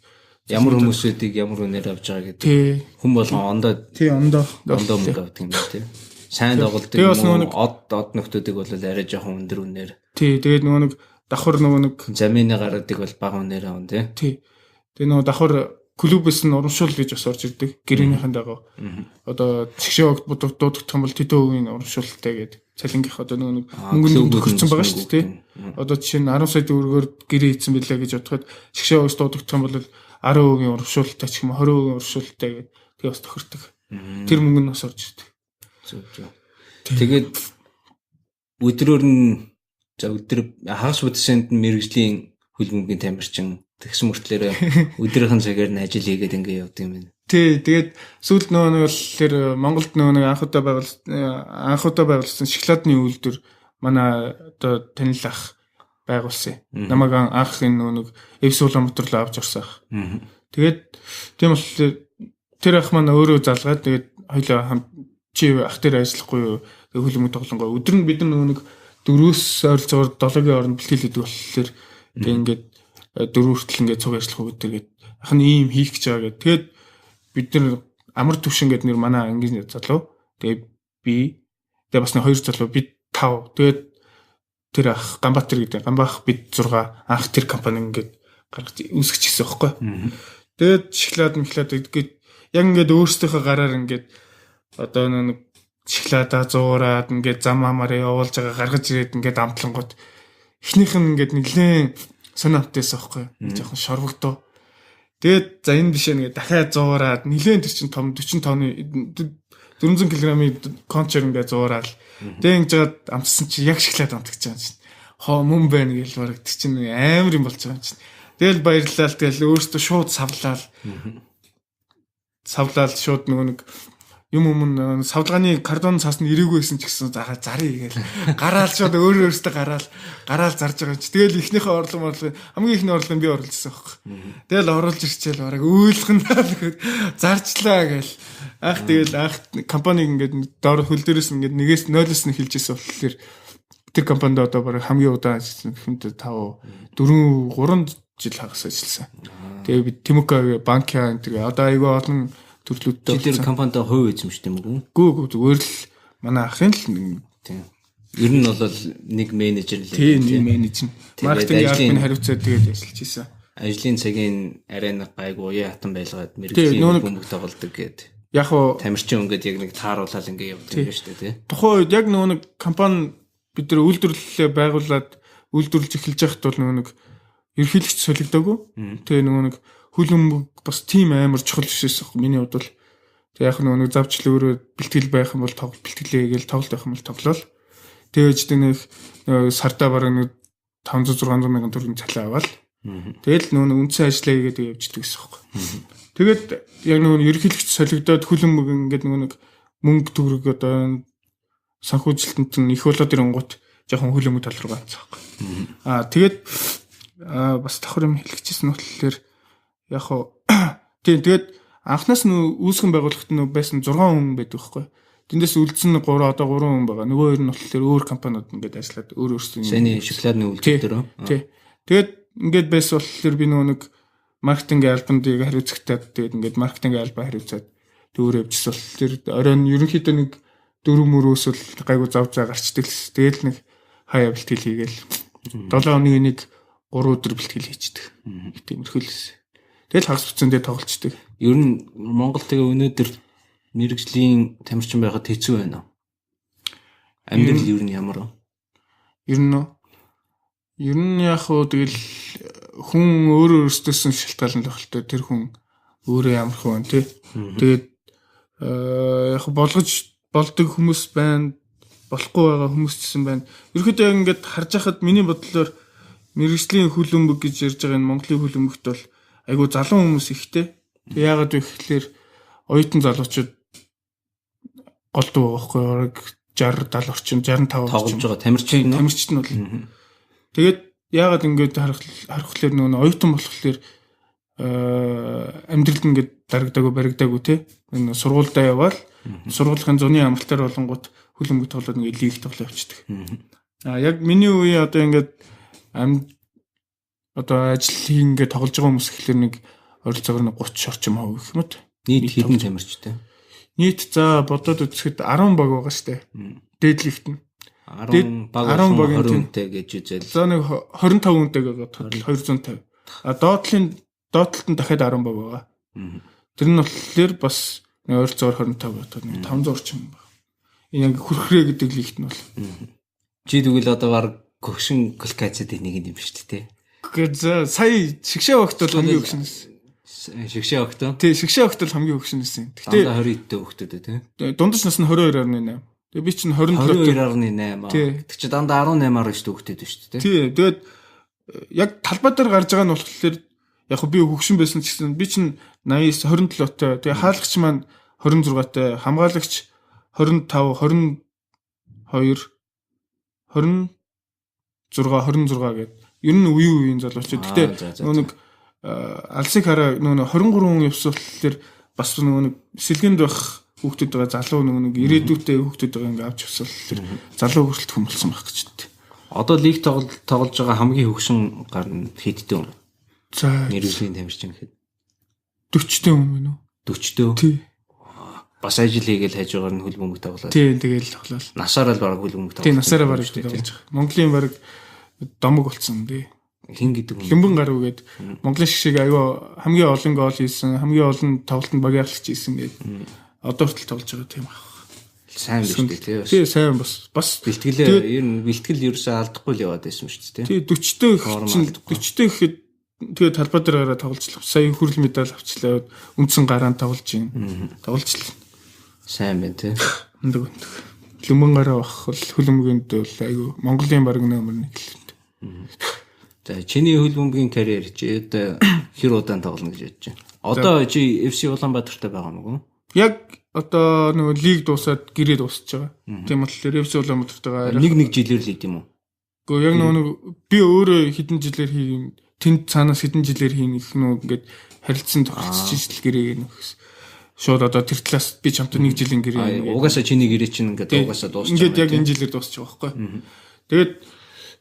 ямар хүмүүсүүдийг ямар үнээр авч байгаа гэдэг. Хүн болгон ондоо мөнгө авдаг юм байна тий. Сайн тоглолдог юм уу? Од нөхдүүдийг бол арай жоохон өндөр үнээр. Тий, тэгээд нөгөө нэг давхар нөгөө нэг замины гарадаг бол бага үнээр аван тий. Тий. Тэгээд нөгөө давхар клубээс нь урамшуул гэж бас орж ирдэг. Гэрээнийхэн дагуу. Одоо чигшээ огт дуудах юм бол тэдэн хувийн урамшуулалтай гэдэг. Цалингийнх одоо нэг мөнгөнд төгссөн байгаа шүү дээ. Одоо жишээ нь 10 сая төгрөгөөр гэрээ хийсэн билээ гэж бодоход чигшээ огт дуудах юм бол 10% урамшуулалтай ч юм уу 20% урамшуулалтай гэдэг. Тэгээ бас тохирдог. Тэр мөнгө нь бас орж ирдэг. Тэгээд өдрөөр нь за өдөр хагас үдсэнд нь мэрэгжлийн хөл бөмбөгийн тамирчин тэгсэн мөртлөөр өдрийнхэн цагаар нь ажил хийгээд ингэ явдаг юм байна. Тий, тэгээд сүүлд нөгөө нэг болохоор Монголд нөгөө нэг анхудаа байгуулсан шоколадны үйлдвэр манай одоо танил ах байгуулсан. Намайг анх энэ нөгөө нэг Эвс Улаанбаатар руу авч орсон ах. Тэгээд тийм болохоор тэр ах маань өөрөө залгаад тэгээд хоёлаа хамт чи ах дээр ажиллахгүй юу? Тэгээд хөлбөмбөг тоглонгоо өдөр нь бид нөгөө нэг 4-өөс ойролцоогоор 7-гийн хооронд бэлтгэл хийдэг болохоор тэгээд ингээд 4 хүртэл ингээд цуг ажиллах үг гэдэг. Ах нь ийм хийх гэж байгаа гэдэг. Тэгээд бид нар амар төвшин гэдэг нэр манай ангийн залуу. Тэгээд тэгээд бас нэг 2 залуу бид 5. Тэгээд тэр ах Ганбаатар гэдэг. Ганбаах бид 6 анх тэр компани ингээд гаргаж үүсгэж гисэн байхгүй. Тэгээд шоколад гэдэг яг ингээд өөрсдийнхөө гараар ингээд одоо нэг шоколадаа зуураад ингээд зам амаар явуулж байгаа гаргаж ирээд ингээд амтлангууд эхнийх нь ингээд нэлээд санаавтайс аахгүй. Жохон шорвогдоо. Тэгээд за энэ биш нэгэ дахиад зуураад нэлээд тэр чин том 40 тонны 400 кг-ийн кончер ингээд зуураад тэгээд ингэж жаад амтсан чи яг шоколад амтгаж байгаа юм чинь. Хоо мөн байна гэж бараг тэр чин амар юм болж байгаа юм чинь. Тэгэл баярлалаа тэгэл өөртөө шууд савлаад шууд нөгөө нэг юм савлгааны кардон цаас нь ирээгүй байсан ч гэсэн зарыг гээл гараал шууд өөрөөсөө гараал зарж байгаа чи. Тэгэл ихнийхээ орлого хамгийн ихний орлого би оруулсан байхгүй. Тэгэл оруулж ирчихэл бараг өөлхнаа гэхэд зарчлаа гээл. Тэгэл компаниг ингээд доор хөл дээрээс ингээд нэгээс 0-оос нь хэлжсэн болохоор тэр компанид одоо бараг хамгийн удаан ажилласан хүнд 3 жил хагас ажилласан. Тэгээ би Тимока банкя энэ одоо айгүй олон төрлүүдтэй. Тэр компанид хувь эзэмшдэг юм уу? Гүү зүгээр л манай ахын л тийм. Ер нь бол нэг менежер л тийм нэг менежер. Маркетинг албаны хариуцаад тэгээд ажиллаж исэн. Ажлын цагийн арайнах гайгүй уян хатан байлгаад мэрэгжлийн бөмбөг тоглодог гэдэг. Яг уу тамирчин өнгөд яг нэг тааруулаад ингэ явдаг юм шүү дээ тий. Тухайн үед яг нөгөө нэг компани бид нар үйлдвэрлэлээ байгуулад үйлдвэрлэж эхэлж байхад бол нөгөө нэг ерхийлэгч солигдоогүй. Тэгээ нөгөө нэг хөл бөмбөг бас тийм амар чухал шишээс миний хувьд бол тэг яг нөгөө нэг завчл өөрөө бэлтгэл байх юм бол бэлтгэлээ гээл тоглолт байх юм бол тоглоол. Тэгээд нэг сартаа бараг нэг 500-600 мянган төгрөгийн цалин аваад тэгэл нөгөө үндсэн ажиллаа хийгээд явждаг гэсэн юм байна. Тэгээд яг нөгөө ерхийлэгч солигдоод хөл бөмбөг ингээд нөгөө нэг мөнгө төгрөг одоо санхүүжилтэнд нь их болоод ирэнгуут жоохон хөл бөмбөг тал руу ганцсан юм. Тэгээд бас давхар юм хэлчихсэн нь болохоор яг хоо тийм тэгээд анхнаас нь үүсгэн байгууллагт нь байсан 6 хүн байдаг байхгүй. Тэндээс үлдсэн 3 хүн байгаа. Нөгөө хоёр нь болохоор өөр компаниуд ингээд ажиллаад өөрсдөө саний шоколадны үйлдвэр. Тий. Тэгээд ингээд байсан болохоор би нөгөө нэг маркетинг албанд хариуцагтаад тэгээд ингээд маркетинг албаа хариуцаад дүүрээ явжсэн болохоор оройн ерөнхийдөө нэг 4-мөрөөс л гайгүй завзаа гарчдаг л. Тэгээд нэг хаяа бэлтгэл хийгээл 7 хоногийн нэг 3 өдөр бэлтгэл хийчихдэг. Тиймэрхүү л. Тэгэл хагас бүцэндээ тоглолцдог. Ер нь Монгол тэгээ өнөөдөр мэрэгжлийн тамирчин байхад хэцүү байна уу? Амьдрал ер нь ямар вэ? Ер нь яг хөө тэгэл хүн өөрөөсөөс нь шалтгаална л байх л тэр хүн өөрөө ямар хүн тий. Тэгээд яг болгож болдог хүмүүс байна, болохгүй байгаа хүмүүс ч гэсэн байна. Ерөнхийдөө ингээд харж байхад миний бодлоор мэрэгжлийн хөл бөмбөг гэж ярьж байгаа энэ Монголын хөл бөмбөгт бол айгу залуу хүмүүс ихтэй. Тэг яагаад вэ гэхээр оюутан залуучууд голдуу байгаа байхгүй 60 70 орчим 65 орчим тоглож байгаа тамирчид нь бол тэгээд яагаад ингээд харахлаар нөгөө оюутан болохоор амьдралд ингээд баригдаагүй те энэ сургуультай явбал сургуулийн зуны амралтаар болонгууд хөл бөмбөг тоглоод ингээд лиг тоглоо явчихдаг. Яг миний үеийн одоо ингээд одоо ажил ингээд тоглож байгаа хүмүүс ихлээр нэг ойролцоогоор 30 орчим хувь гэх юм уу. Нийт хэдэн тамирчтай? Нийт за бодоод үзэхэд 10 баг байгаа штэ. Дээдлэгт нь 10 баг 20-тэй гэж үзэл. За нэг 25 хүнтэй гэдэг 250. Доотлолт нь дахиад 10 баг байгаа. Тэр нь болохоор бас ойролцоогоор 25 одоо 500 орчим байна. Энэ яг хүрхрээ гэдэг лигт нь бол. Чи тэгвэл одоо баг хөгшин класицэд нэг юм биш үү те? Гэхдээ сая шигшээ огт бол хамгийн хөгшинээс. Шигшээ огт. Тий, шигшээ огт бол хамгийн хөгшинээс. Гэтэ 20 дэд хүүхдүүд те. Дундаж нас нь 22.8. Тэгээ би чинь 27. 22.8. Тэг чи дандаа 18-аар шүү дээ хүүхдүүд шүү дээ те. Тий, тэгээд яг талбай дээр гарч байгаа нь болохоор яг би хөгшин байсан ч гэсэн би чинь 89 27-той. Тэгээ хаалгач маань 26-тай, хамгаалагч 25, 22, 26 гэдэг. Ер нь үеийн залуучууд. Гэтэ нэг алсыг хараа нөгөө 23 хүн явсан болохоор бас нөгөө сэлгэнд байх хүүхдүүд байгаа залуу нөгөө ирээдүйтэй хүүхдүүд байгаа ингээд авч явсан болохоор залуу хүртэл хүмүүлсэн байх гэж дээ. Одоо лиг тоглож байгаа хамгийн хөгшин гар нь хэдтэй юм? За нэрвэлийн тамирчин гэхэд 40-тэй хүн байна уу? 40-тэй. Тий. Бас ажил хийгээл хайж байгаа нь хөл бөмбөг тоглоод. Тий, тэгэл тоглол. Насаараа л баг хөл бөмбөг тоглоод. Тий, насаараа баг тоглож байгаа. Монголын баг домог болсон тий. Хин гэдэг юм. Хэмбэн гаруу гээд Монголын шиг аюу хамгийн олон гол хийсэн, хамгийн олон тоглолтод багийнлагч хийсэн гээд одоо хүртэл тоглож байгаа тийм аа. Сайн биш үү тий. Тий, сайн бас бэлтгэлээ ер нь бэлтгэл ерөөсөө алдахгүй л яваад байсан шүү дээ тий. Тий, 40-тэй гэхэд тэгээ талбай дээр гараад тоглолцлоо. Сая хүрэл медаль авчлаа. Үндсэн гараанд тоглож юм. Тоглолцлоо. Сайн байна тий. Өндөг. Лүмэн гараа авах бол хөлбөмбөгийн бол аюу Монголын баг нөмөр 1 л. За чиний хөлбөмбөгийн карьер чи одоо хэр удаан тоглоно гэж бодож байна? Одоо чи FC Улаанбаатартай байгаа юм уу? Яг одоо нөгөө лиг дуусаад гэрээ дуусч байгаа. Тийм болохоор FC Улаанбаатартайгаа нэг жилээр л идэм үү? Гэхдээ яг нөгөө би өөрөө хэдэн жилээр хийм тэнд цаанаас хэдэн жилээр хийх нүү ингээд харилцсан тохиолдож гэрээ нөхс. Шууд одоо тэр талаас би чамтай 1 жилийн гэрээ. Угаасаа чиний гэрээ чинь ингээд угаасаа дуусч байгаа. Ингээд яг энэ жилээр дуусч байгаа байхгүй. Тэгээд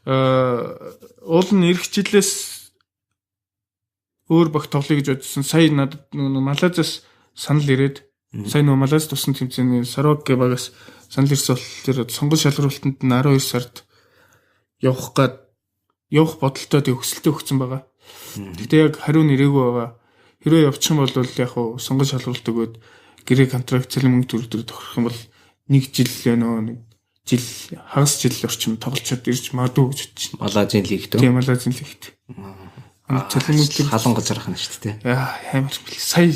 уул нь эх жилээс өөр багт тоглоё гэж бодсон. Сая надад Малазиас санал ирээд сая Малазиас тусан тэмцээний Сарваг гэ багаас санал ирсэн болохоор сонгон шалралтанд нь 12 сард явах бодолтой төгсөлтөө өгсөн байгаа. Гэхдээ яг хариу нэрээгүй байгаа. Хэрвээ явчих юм бол яг хуу сонгон шалралт өгөөд гэрээ контракт цалин мөнгө төгрөг тохирох юм бол 1 жил нэг жил хагас жил орчим тоглолцоод ирж магадгүй гэж бодчих. Малазийн лигт. Тийм Малазийн лигт. Цалин мөнгө халан газарх нь шүү дээ. Яа амар бил. Сая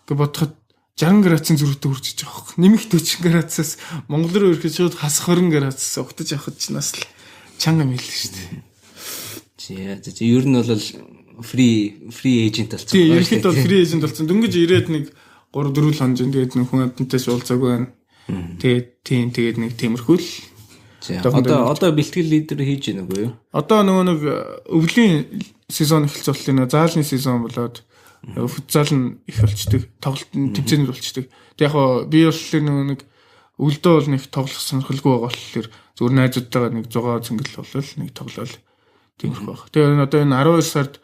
гэ бодоход 60 градусын зүрхтэй хүрч иж байгаа хөх. Нэмэх 40 градусаас Монгол руу ирэхэд шууд хас 20 градусаас угтаж явахд ч нас л чанга мэл шүү дээ. Чи ер нь бол free agent болсон. Тийм ерхэд бол free agent болсон. Дөнгөж ирээд нэг 3-4 хоног тэгээд нэг хүн амтнаас уулзаагүй байна. Тэгээд нэг тиймэрхүү л. Одоо бэлтгэл лидер хийж гэнэ үгүй юу? Одоо нэг өвлийн сезон эхэлсэн болохоор заалны сезон болоод футзал нь их болчдөг. Тоглолт тэмцээнүүд болчдөг. Тэг яг би бол нэг өвлдөө бол нэг тоглох сонирхолгүй байгаа болохоор зүгээр найзуудтайгаа нэг 6 зингэл болол нэг тоглол тиймэрхүү баг. Тэгээ одоо энэ 12 сард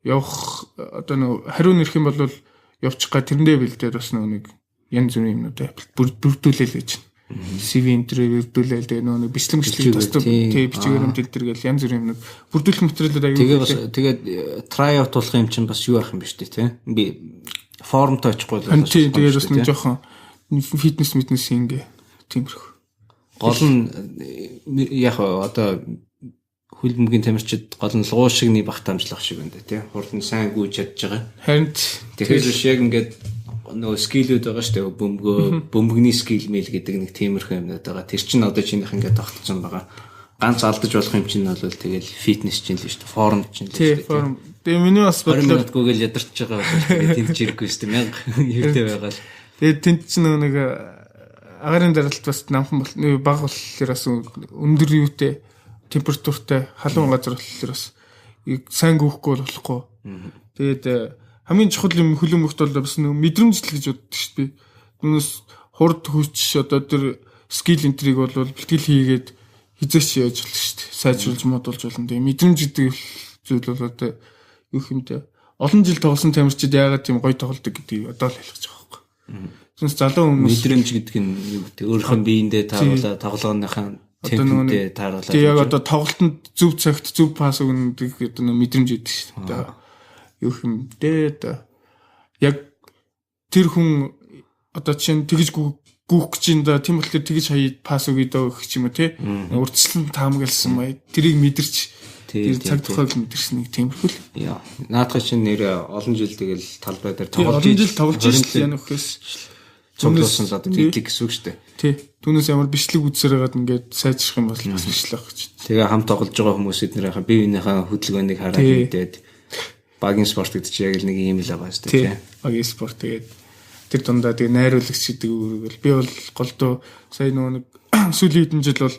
явах одоо нэг хариу нэрх юм бол явчих га тэрэндээ бэлдээд бас нэг янз бүрийн юмнуудаа бүрдүүлээл гэж байна. CV интервью бүрдүүлээл тэгээ нэг бичлэг тостоо тий бичгээр тэлдэргээл янз бүрийн юмнууд бүрдүүлэх материалууд аягүй. Тэгээд try out болох юм чинь бас юу ах юм биш үү тий. Би формтой очихгүй л байна. Тий тэгээд бас нэг жоохон фитнес ингээ тиймэрхүү. Гол нь яг одоо хөлбөмбөгийн тамирчид гол нь лгуу шигний багт амжлах шиг байна тий. Хурдан сайн гүйж чадж байгаа. Харин тэгэхээр яг ингээд нөгөө скилүүд байгаа шүү дээ. Бөмбөгний скил мэл гэдэг нэг тиймэрхүү юмнууд байгаа. Тэр чинь одоо чинийх ингээд тогтцсон байгаа. Ганц алдаж болох юм чинь бол тэгэл фитнес чинь л шүү дээ. Форм чинь л шүү дээ. Форм. Тэгээ миний бас бодлоо гүгэл ядарч байгаа бол тэгээд тэнцэж ирэхгүй шүү дээ. 1000 хэрэгтэй байгаа л. Тэгээд тэнд чинь нэг агарын даралт бас намхан баг болохоор бас өндөр юутэй температуртай халуун газар болохоор бас сайн гүйхгүй болохгүй. Тэгээд хамгийн чухал юм хөлбөмбөгт бол бас мэдрэмжлэл гэж боддог шүү дээ. Түүнээс хурд хүч одоо тэр скил энтриг бол бэлтгэл хийгээд хизээч яаж болох шүү дээ. Сайжруулж модулж болно. Тэгээ мэдрэмж гэдэг зүйл бол одоо юу юм те. Олон жил тоглосон тамирчид яагаад тийм гоё тоглодог гэдгийг одоо л ойлгож байгаа байхгүй. Түнс залуу хүмүүс мэдрэмж гэдэг нь юу гэдэг өөрийнхөө биеиндээ тааруулаад тоглооныхаа темптэй тааруулаад тийм яг одоо тоглолтод зөв цагт зөв пас өгнө гэдэг одоо мэдрэмж өгдөг шүү дээ. Юу юм дээ яг тэр хүн одоо чинь тэгж гүөх гэж юм да. Тийм болохоор тэгж хаяад пас өгöd өгөх ч юм уу те. Урдчлан таамагласан бай. Тэрийг мэдэрч тэр цаг тухайг мэдэрсэн нэг тиймэрхүү л. Яа. Наадах чинь нэр олон жил тэгэл талбай дээр тоглож ирсэн яг нөхөөс цуглуулсан л одоо нийтлэг гэсэн үг шүү дээ. Тий. Түүнээс ямар бичлэг үзсээр хагаад ингээд сайжрах юм бол бас бичлэх гэж. Тэгээ хамт тоглож байгаа хүмүүс эднэрийнхээ бие биенийхээ хөдөлгөөнийг хараад мэдээд багийн спорт гэдэг чинь яг л нэг юм л байгаа шүү дээ. Тий. Багийн спорт тэгээд тэр дундаа тэгээ найруулагч гэдэг үүрэг би бол голдуу сая нөгөө нэг сүүлийн хэдэн жил бол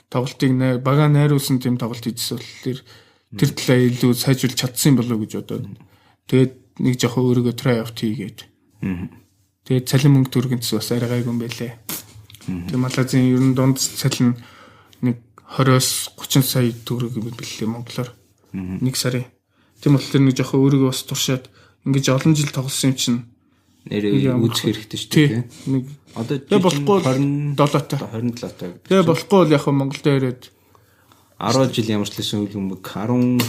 тоглолтыг багаа найруулсан тийм тоглолт хийжсэн бол тэр талаа илүү сайжруулж чадсан болов уу гэж бодоод тэгээд нэг жоохон өөрийгөө try out хийгээд. Тэгээд цалин мөнгө төгрөгөнс бас арай гайгүй юм байлээ. Тэгээд Малайзийн ер нь дунд цалин нэг 20-30 сая төгрөг юм билээ Монголоор. Нэг сарын. Тийм болохоор нэг жоохон өөрийгөө бас туршаад ингэж олон жил тоглосон юм чинь нэрээ үүсэх хэрэгтэй шүү дээ. Нэг одоо болохгүй 27 таа. 27 таа. Тэгээ болохгүй бол яг Монголд ирээд 10 жил ямарчлсан үйл өмг 10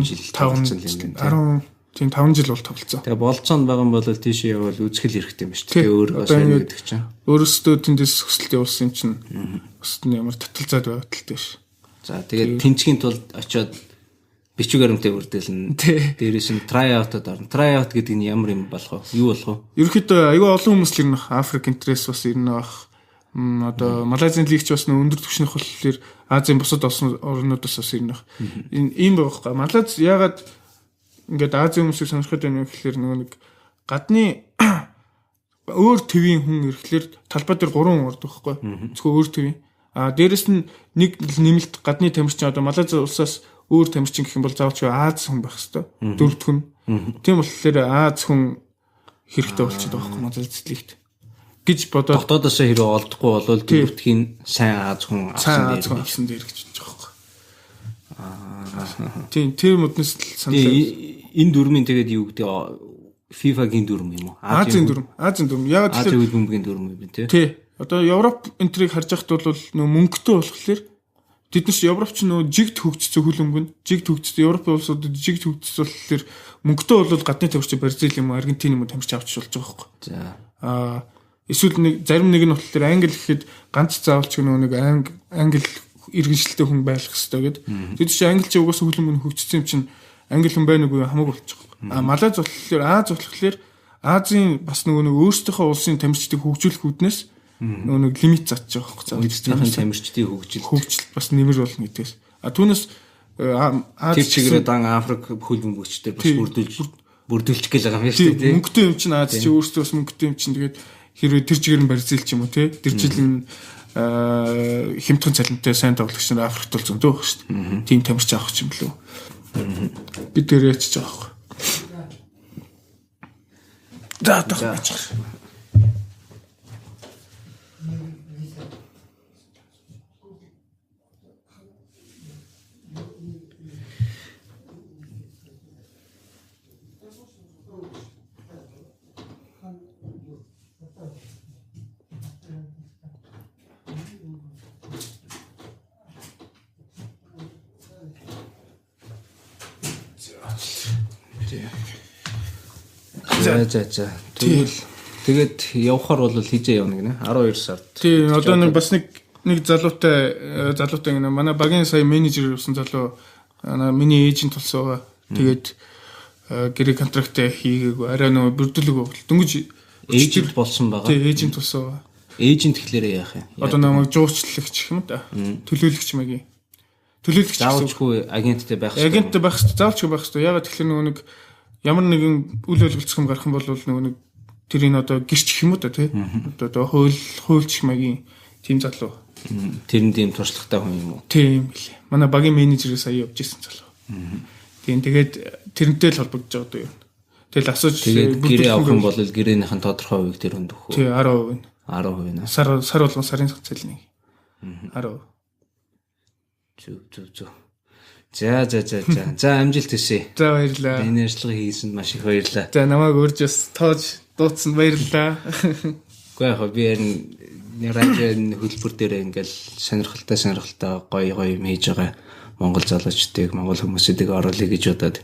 жил тоглосон юм байна. 5 жил бол тоглосон. Тэгээ болцоонд байгаа юм бол тийшээ явал үзэхэл хэрэгтэй юм шүү дээ. Тэгээ өөрөө сайн гэдэг чинь. Өөрөөсөө тэндээс өсөлт явуулсан юм чинь өсөлт нь ямар таталцаад байгаа талтай ш. За тэгээд тэнцгийн тулд очиод бичиг баримтаа бүрдүүлнэ. Дээрээс нь try out-од орно. Try out гэдэг нь ямар юм болох вэ? Юу болох вэ? Ерөнхийдөө аюу олон хүмүүс л ирнэ. Африк интерес бас ирнэ бах. Одоо Малайзийн лигч бас өндөр түвшинх болохоор Азийн бусад орнуудаас бас ирнэ. Ийм байгаа байхгүй. Малайз ягаад ингээд Азийн хүмүүсийг сонирхоод байна гэхээр нөгөө нэг гадны өөр твийн хүн ирэхлээр талбай дээр 3 хүн ордог байхгүй. Зөвхөн өөр твийн. Дээрэс нь нэг нэмэлт гадны тамирчин одоо Малайз улсаас өөр тамирчин гэх юм бол заавал ч Аз хүн байх хэвээр. Дөрөвд хүн. Тийм болохоор Аз хүн хэрэгтэй болчиход байгаа байхгүй Малайз лигт. Гэж бодоод дотоодоос хэрэг олдохгүй болвол дөрөвдгийн сайн Аз хүн авсан дээр гэж бодож байгаа байхгүй. Тийм тэр моднес санал энэ дүрмийн тэгээд юу гэдэг FIFA-гийн дүрм юм уу? Азийн дүрм. Яг тэгэхээр Азийн хөлбөмбөгийн дүрм юм тий. Тий. Одоо Европ энтрийг харж байхад бол нөө мөнгөтэй болохоор тэд нар Европч нөө жигд хөгжсөн хөлбөмбөг нь жигд хөгжсөн Европын улсуудад жигд хөгжсөн болохоор мөнгөтэй бол гадны тамирчин Бразил юм уу Аргентин юм уу тамирч авч болж байгаа байхгүй. За. Эсвэл нэг зарим нэг нь болохоор англи гэхэд ганц заавалч нөө нэг англи иргэншилтэй хүн байх хэрэгтэй гэдэг. Тэд чинь англи ч угаасаа хөлбөмбөг хөгжсөн юм чинь англи хүн байна уу хамаагүй болчих. Малайз болохоор Аз болохоор Азийн бас нөгөө өөрсдийнхөө улсын тамирчдыг хөгжүүлэх үүднээс нөгөө нэг лимит зааж байгаа байхгүй. Эдгээрийн тамирчдын хөгжил бас нэмэр болно гэдгээс. Түүнээс Аз чигээр дан Африк хөлбөмбөгчдөр бас бүрдүүлчих гээл байгаа юм шүү дээ. Мөнгөтэй юм чинь Аз чи өөрсдөө бас мөнгөтэй юм чинь тэгээд хэрвээ тэр чигээр нь Бразил ч юм уу те тэр жил хямдхан цалинтай сайн тоглогч нар Африкт бол зөндөө байх шүү дээ. Тим тамирч авах юм болов. Би тэр яачих жоох. Да. За. Тэгээд явхаар бол хизээ явна гинэ 12 сард. Тийм одоо нэг бас нэг залуутай гинэ манай багийн сая менежер явсан залуу миний эйжент болсон байгаа. Тэгээд гэрээ контрактаа хийгээгүй арай нөгөө бүрдүүлэг бол дөнгөж эйжент болсон байгаа. Тийм эйжент болсон байгаа. Эйжент гэхлээр яах юм? Одоо намайг жуучлагч юм да. Төлөөлөгч маягийн. Төлөөлөгч заавалчгүй агенттэй байх хэрэгтэй. Агенттэй байх хэрэгтэй. Заавалчгүй байх хэрэгтэй. Ягаад тэгэхээр нөгөө нэг ямар нэгэн үйл ажиллагач гарах юм бол нөгөө нэг тэрийг одоо гэрчих юм уу та тий. Одоо хуульч маягийн тим залуу. Тэр нь тийм туршлагатай хүн юм уу? Тийм билээ. Манай багийн менежерээс сая явж ирсэн залуу. Тийм тэгээд тэрнтэй л холбогдож байгаа дөө юм. Тэгэл асууж гэрээ авах юм бол гэрээнийхэн тодорхой хувийг тэр өндөх үү? Тий 10%. 10% нэ. Сар болгон сарын цалиныг. 10%. Зүг. За амжилт хүсье. За баярлалаа. Энэ ажлыг хийсэнд маш их баярлалаа. За намайг урьж тоож дуудсанд баярлалаа. Гэхдээ яг би энэ радионы хөтөлбөр дээр ингээл сонирхолтой гоё юм хийж байгаа Монгол залуучдыг Монгол хүмүүсүүдийг оруулъя гэж бодоод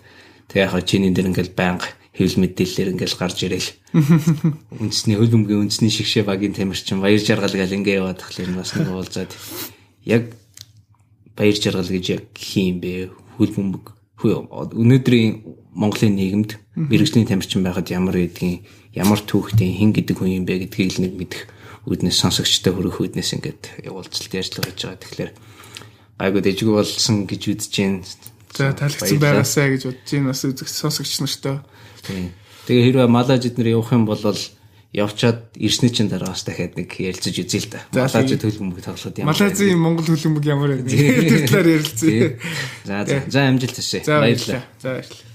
тэг яг чиний дээр ингээл байнга хэвлэл мэдээлэлээр ингээл гарч ирээл. Үндэсний хөл бөмбөгийн үндэсний шигшээ багийн тамирчин баяр жаргал гал ингээ яваад тахлаар бас нэг уулзаад яг баяр жаргал гэж яг хин бэ? Хөл бөмбөг өнөөдрийн Монголын нийгэмд мэрэгжлийн тамирчин байхад ямар гэдгийг ямар түүхтэй хэн гэдэг хүн юм бэ гэдгийг л нэг мэдэх үүднээс сонсогчтой хөрөх үүднээс ингээд уулзалт ярьцлага хийж байгаа. Тэгэхээр айгуу дэжгүй болсон гэж үзэж байна. За таалагдсан байгаасаа гэж бодож байна бас үзэгч сонсогч нартай. Тэгээ хэрвээ малажид нэр явах юм бол явчаад ирсний чин дараагаас дахиад нэг ярилцаж үзье л да. Малажид хөл бөмбөг тоглоод ямар. Малазийн Монгол хөл бөмбөг ямар вэ? Тэр талаар ярилцъя. За амжилт хүсье. Баярлалаа. За баярлалаа.